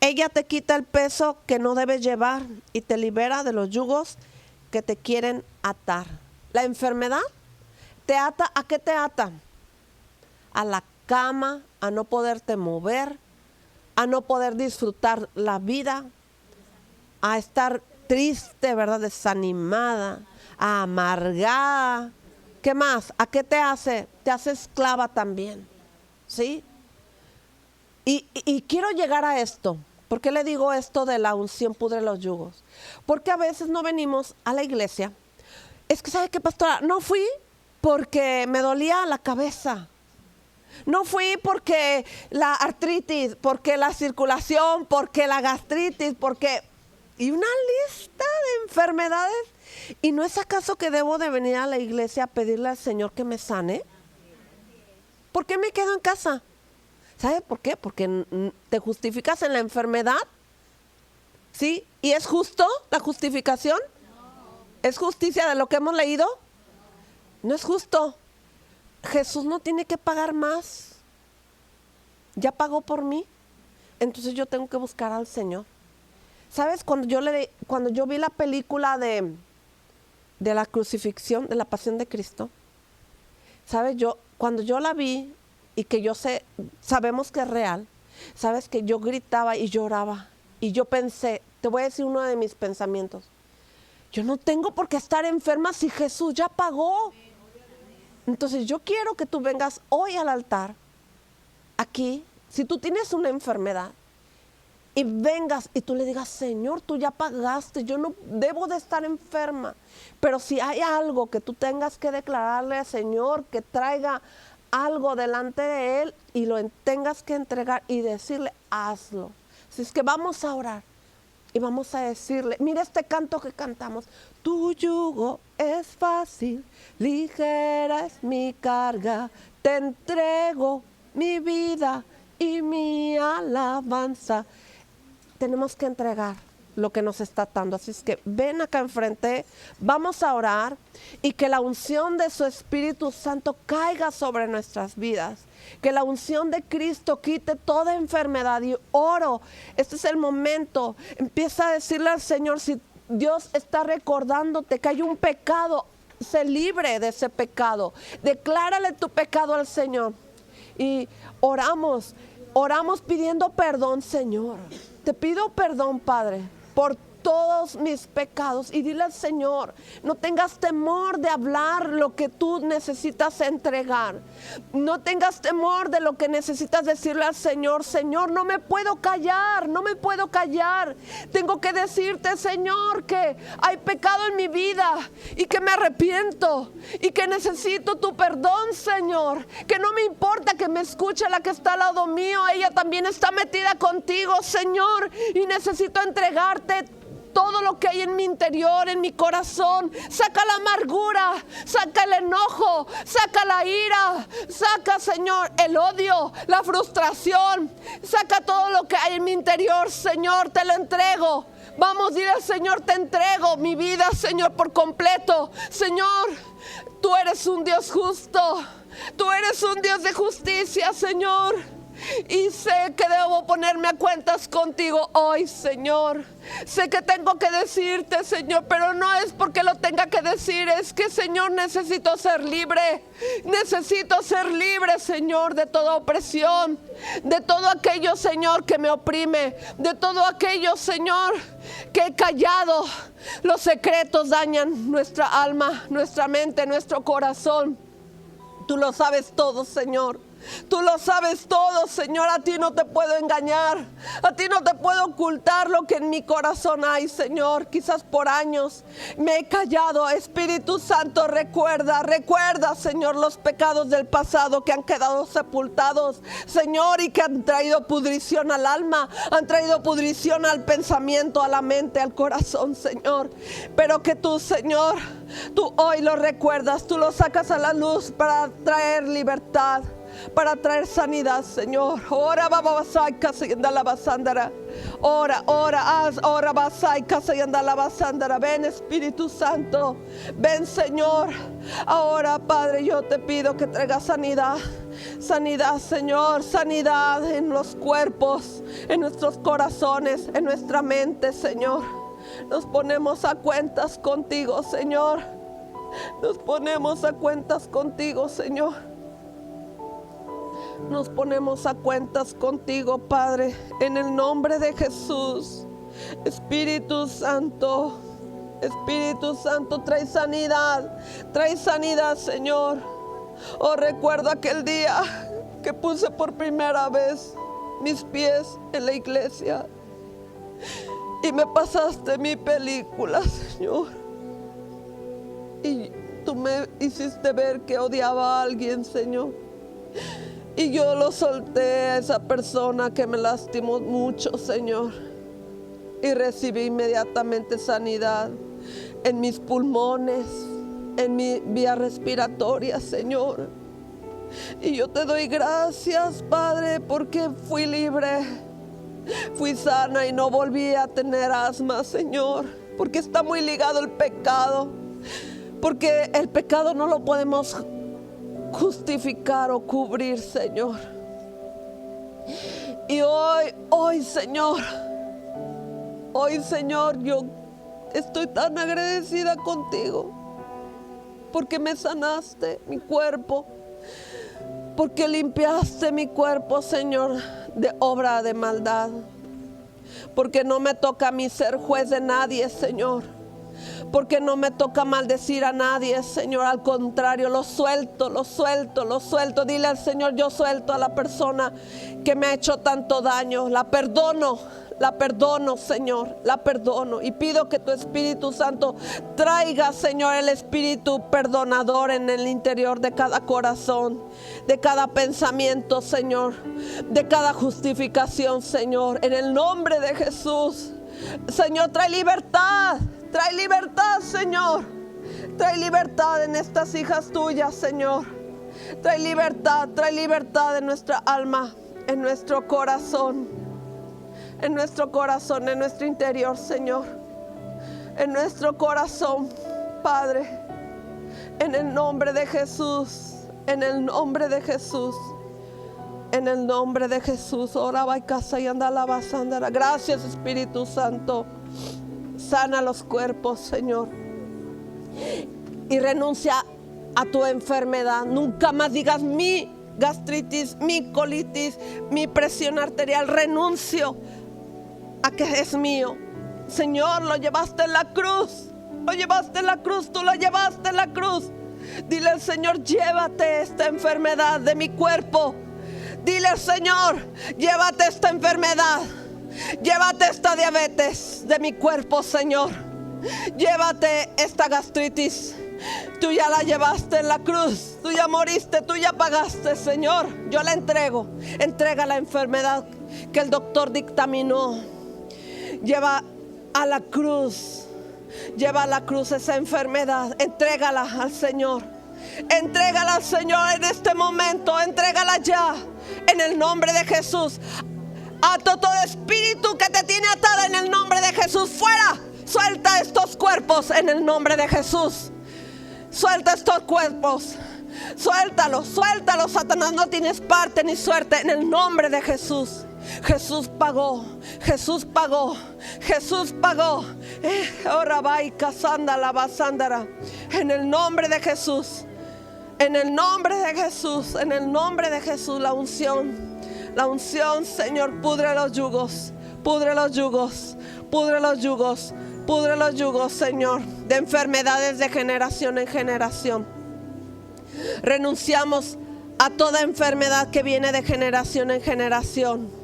Ella te quita el peso que no debes llevar y te libera de los yugos que te quieren atar. La enfermedad te ata, ¿a qué te ata? A la cama, a no poderte mover, a no poder disfrutar la vida, a estar triste, ¿verdad? Desanimada, amargada. ¿Qué más? ¿A qué te hace? Te hace esclava también, ¿sí? Y quiero llegar a esto. ¿Por qué le digo esto de la unción pudre los yugos? Porque a veces no venimos a la iglesia. Es que, ¿sabe qué, pastora? No fui porque me dolía la cabeza. No fui porque la artritis, porque la circulación, porque la gastritis, porque... Y una lista de enfermedades. ¿Y no es acaso que debo de venir a la iglesia a pedirle al Señor que me sane? ¿Por qué me quedo en casa? ¿Sabe por qué? Porque te justificas en la enfermedad. ¿Sí? ¿Y es justo la justificación? ¿Es justicia de lo que hemos leído? No es justo. Jesús no tiene que pagar más. Ya pagó por mí. Entonces yo tengo que buscar al Señor. ¿Sabes? Cuando yo vi la película de la crucifixión, de la pasión de Cristo, ¿sabes? Cuando yo la vi y que sabemos que es real, ¿sabes? Que yo gritaba y lloraba. Y yo pensé, te voy a decir uno de mis pensamientos. Yo no tengo por qué estar enferma si Jesús ya pagó. Entonces yo quiero que tú vengas hoy al altar, aquí, si tú tienes una enfermedad, y vengas y tú le digas, Señor, tú ya pagaste, yo no debo de estar enferma. Pero si hay algo que tú tengas que declararle al Señor, que traiga algo delante de Él y lo tengas que entregar y decirle, hazlo. Así es que vamos a orar y vamos a decirle, mira este canto que cantamos. Tu yugo es fácil, ligera es mi carga, te entrego mi vida y mi alabanza. Tenemos que entregar lo que nos está atando. Así es que ven acá enfrente, vamos a orar y que la unción de su Espíritu Santo caiga sobre nuestras vidas. Que la unción de Cristo quite toda enfermedad. Y oro, este es el momento. Empieza a decirle al Señor, si Dios está recordándote que hay un pecado, sé libre de ese pecado. Declárale tu pecado al Señor. Y oramos pidiendo perdón, Señor. Te pido perdón, Padre, por todos mis pecados. Y dile al Señor, no tengas temor de hablar lo que tú necesitas entregar. No tengas temor de lo que necesitas decirle al Señor. Señor, no me puedo callar, no me puedo callar. Tengo que decirte, Señor, que hay pecado en mi vida y que me arrepiento y que necesito tu perdón, Señor. Que no me importa que me escuche la que está al lado mío. Ella también está metida contigo, Señor, y necesito entregarte todo lo que hay en mi interior, en mi corazón. Saca la amargura, saca el enojo, saca la ira, saca, Señor, el odio, la frustración. Saca todo lo que hay en mi interior, Señor, te lo entrego. Vamos, dile al Señor, te entrego mi vida, Señor, por completo. Señor, tú eres un Dios justo, tú eres un Dios de justicia, Señor. Y sé que debo ponerme a cuentas contigo hoy, Señor. Sé que tengo que decirte, Señor, pero no es porque lo tenga que decir. Es que, Señor, necesito ser libre. Necesito ser libre, Señor, de toda opresión. De todo aquello, Señor, que me oprime. De todo aquello, Señor, que he callado. Los secretos dañan nuestra alma, nuestra mente, nuestro corazón. Tú lo sabes todo, Señor. Tú lo sabes todo, Señor. A ti no te puedo engañar. A ti no te puedo ocultar lo que en mi corazón hay, Señor. Quizás por años me he callado. Espíritu Santo, recuerda, Señor, los pecados del pasado que han quedado sepultados, Señor, y que han traído pudrición al alma, han traído pudrición al pensamiento, a la mente, al corazón, Señor. Pero que tú, Señor, tú hoy lo recuerdas, tú lo sacas a la luz para traer libertad, para traer sanidad, Señor. Ora, babasai, casayanda la basandara. Ora, basai, casayanda la basandara. Ven, Espíritu Santo. Ven, Señor. Ahora, Padre, yo te pido que traigas sanidad. Sanidad, Señor. Sanidad en los cuerpos, en nuestros corazones, en nuestra mente, Señor. Nos ponemos a cuentas contigo, Señor. Nos ponemos a cuentas contigo, Señor. Nos ponemos a cuentas contigo, Padre, en el nombre de Jesús. Espíritu Santo, trae sanidad, Señor. Oh, recuerdo aquel día que puse por primera vez mis pies en la iglesia y me pasaste mi película, Señor, y tú me hiciste ver que odiaba a alguien, Señor, y yo lo solté a esa persona que me lastimó mucho, Señor, y recibí inmediatamente sanidad en mis pulmones, en mi vía respiratoria, Señor. Y yo te doy gracias, Padre, porque fui libre, fui sana y no volví a tener asma, Señor, porque está muy ligado el pecado, porque el pecado no lo podemos justificar o cubrir, Señor. Y hoy, Señor, yo estoy tan agradecida contigo, porque me sanaste mi cuerpo, porque limpiaste mi cuerpo, Señor, de obra de maldad, porque no me toca a mí ser juez de nadie, Señor, porque no me toca maldecir a nadie, Señor, al contrario, lo suelto. Dile al Señor: yo suelto a la persona que me ha hecho tanto daño, la perdono, Señor, la perdono, y pido que tu Espíritu Santo traiga, Señor, el espíritu perdonador en el interior de cada corazón, de cada pensamiento, Señor, de cada justificación, Señor, en el nombre de Jesús. Señor, trae libertad, Señor, trae libertad en estas hijas tuyas, Señor, trae libertad en nuestra alma, en nuestro corazón, en nuestro interior, Señor, en nuestro corazón, Padre, en el nombre de Jesús, en el nombre de Jesús. Oraba y casa y anda la basandara. Gracias, Espíritu Santo. Sana los cuerpos, Señor, y renuncia a tu enfermedad. Nunca más digas mi gastritis, mi colitis, mi presión arterial. Renuncio a que es mío. Señor, lo llevaste en la cruz, tú lo llevaste en la cruz. Dile al Señor: llévate esta enfermedad de mi cuerpo. Dile al Señor: llévate esta enfermedad, llévate esta diabetes de mi cuerpo, Señor. Llévate esta gastritis. Tú ya la llevaste en la cruz, tú ya moriste, tú ya pagaste, Señor. Yo la entrego. Entrega la enfermedad que el doctor dictaminó. Lleva a la cruz esa enfermedad. Entrégala al Señor. Entrégala al Señor en este momento. Entrégala ya, en el nombre de Jesús. Ato todo espíritu que te tiene atada en el nombre de Jesús. Fuera. Suelta estos cuerpos en el nombre de Jesús. Suelta estos cuerpos. Suéltalos. Satanás, no tienes parte ni suerte en el nombre de Jesús. Jesús pagó. En el nombre de Jesús. En el nombre de Jesús, la unción, Señor, pudre los yugos, Señor, de enfermedades de generación en generación. Renunciamos a toda enfermedad que viene de generación en generación.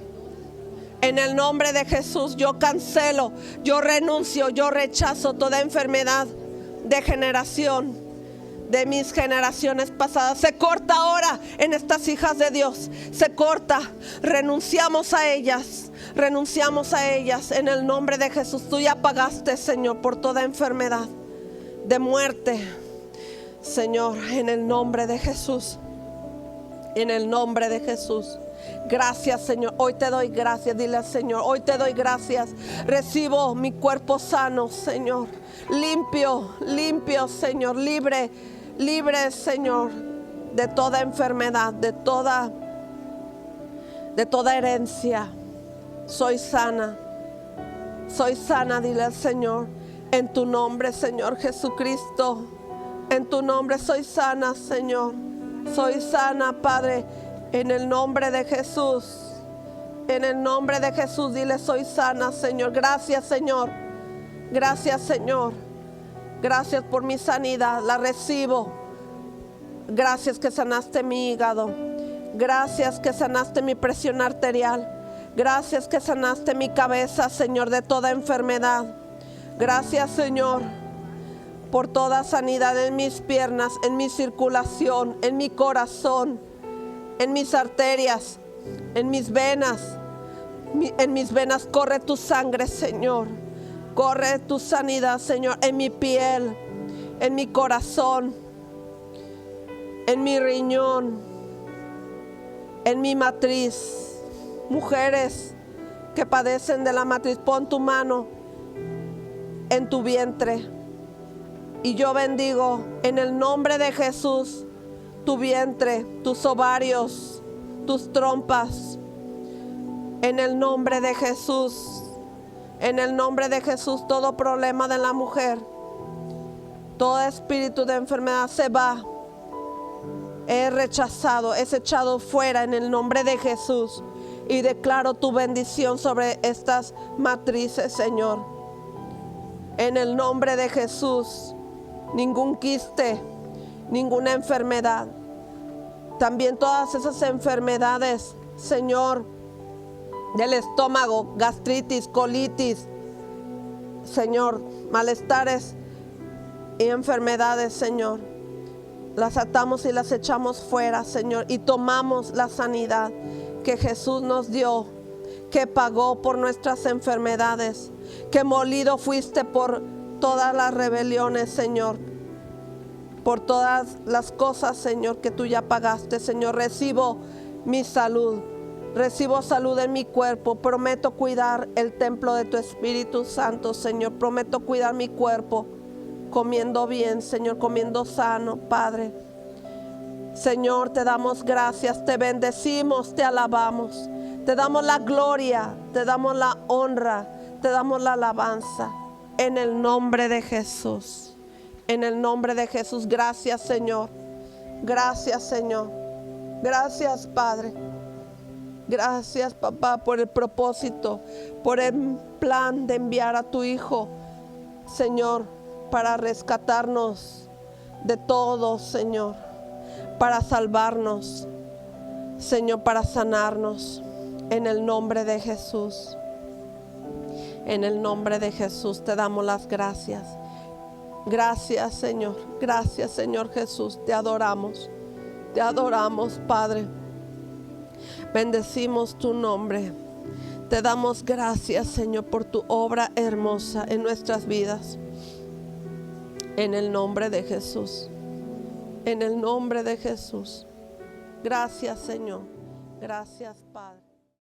En el nombre de Jesús, yo cancelo, yo renuncio, yo rechazo toda enfermedad de generación, de mis generaciones pasadas. Se corta ahora en estas hijas de Dios. Se corta. Renunciamos a ellas en el nombre de Jesús. Tú ya pagaste, Señor, por toda enfermedad de muerte, Señor, en el nombre de Jesús. Gracias, Señor. Hoy te doy gracias. Dile al Señor: hoy te doy gracias. Recibo mi cuerpo sano, Señor. Limpio, Señor. Libre, Señor, de toda enfermedad, de toda herencia. Soy sana, dile al Señor: en tu nombre, Señor Jesucristo, en tu nombre soy sana, Señor. Soy sana, Padre. En el nombre de Jesús. En el nombre de Jesús, dile: soy sana, Señor. Gracias, Señor. Gracias, Señor. Gracias por mi sanidad. La recibo. Gracias que sanaste mi hígado. Gracias que sanaste mi presión arterial. Gracias que sanaste mi cabeza, Señor, de toda enfermedad. Gracias, Señor, por toda sanidad en mis piernas, en mi circulación, en mi corazón, en mis arterias, en mis venas. En mis venas corre tu sangre, Señor. Corre tu sanidad, Señor, en mi piel, en mi corazón, en mi riñón, en mi matriz. Mujeres que padecen de la matriz, pon tu mano en tu vientre. Y yo bendigo en el nombre de Jesús tu vientre, tus ovarios, tus trompas. En el nombre de Jesús. En el nombre de Jesús, todo problema de la mujer, todo espíritu de enfermedad se va. Es rechazado, es echado fuera en el nombre de Jesús. Y declaro tu bendición sobre estas matrices, Señor. En el nombre de Jesús, ningún quiste, ninguna enfermedad. También todas esas enfermedades, Señor, del estómago, gastritis, colitis, Señor, malestares y enfermedades, Señor, las atamos y las echamos fuera, Señor, y tomamos la sanidad que Jesús nos dio, que pagó por nuestras enfermedades, que molido fuiste por todas las rebeliones, Señor, por todas las cosas, Señor, que tú ya pagaste, Señor. Recibo mi salud. Recibo salud en mi cuerpo. Prometo cuidar el templo de tu Espíritu Santo, Señor. Prometo cuidar mi cuerpo, comiendo bien, Señor, comiendo sano, Padre. Señor, te damos gracias, te bendecimos, te alabamos. Te damos la gloria, te damos la honra, te damos la alabanza. En el nombre de Jesús. En el nombre de Jesús. Gracias, Señor. Gracias, Señor. Gracias, Padre. Gracias, papá, por el propósito, por el plan de enviar a tu Hijo, Señor, para rescatarnos de todo, Señor, para salvarnos, Señor, para sanarnos. En el nombre de Jesús. En el nombre de Jesús te damos las gracias. Gracias, Señor. Gracias, Señor Jesús. Te adoramos, Padre. Bendecimos tu nombre. Te damos gracias, Señor, por tu obra hermosa en nuestras vidas. En el nombre de Jesús. En el nombre de Jesús. Gracias, Señor. Gracias, Padre.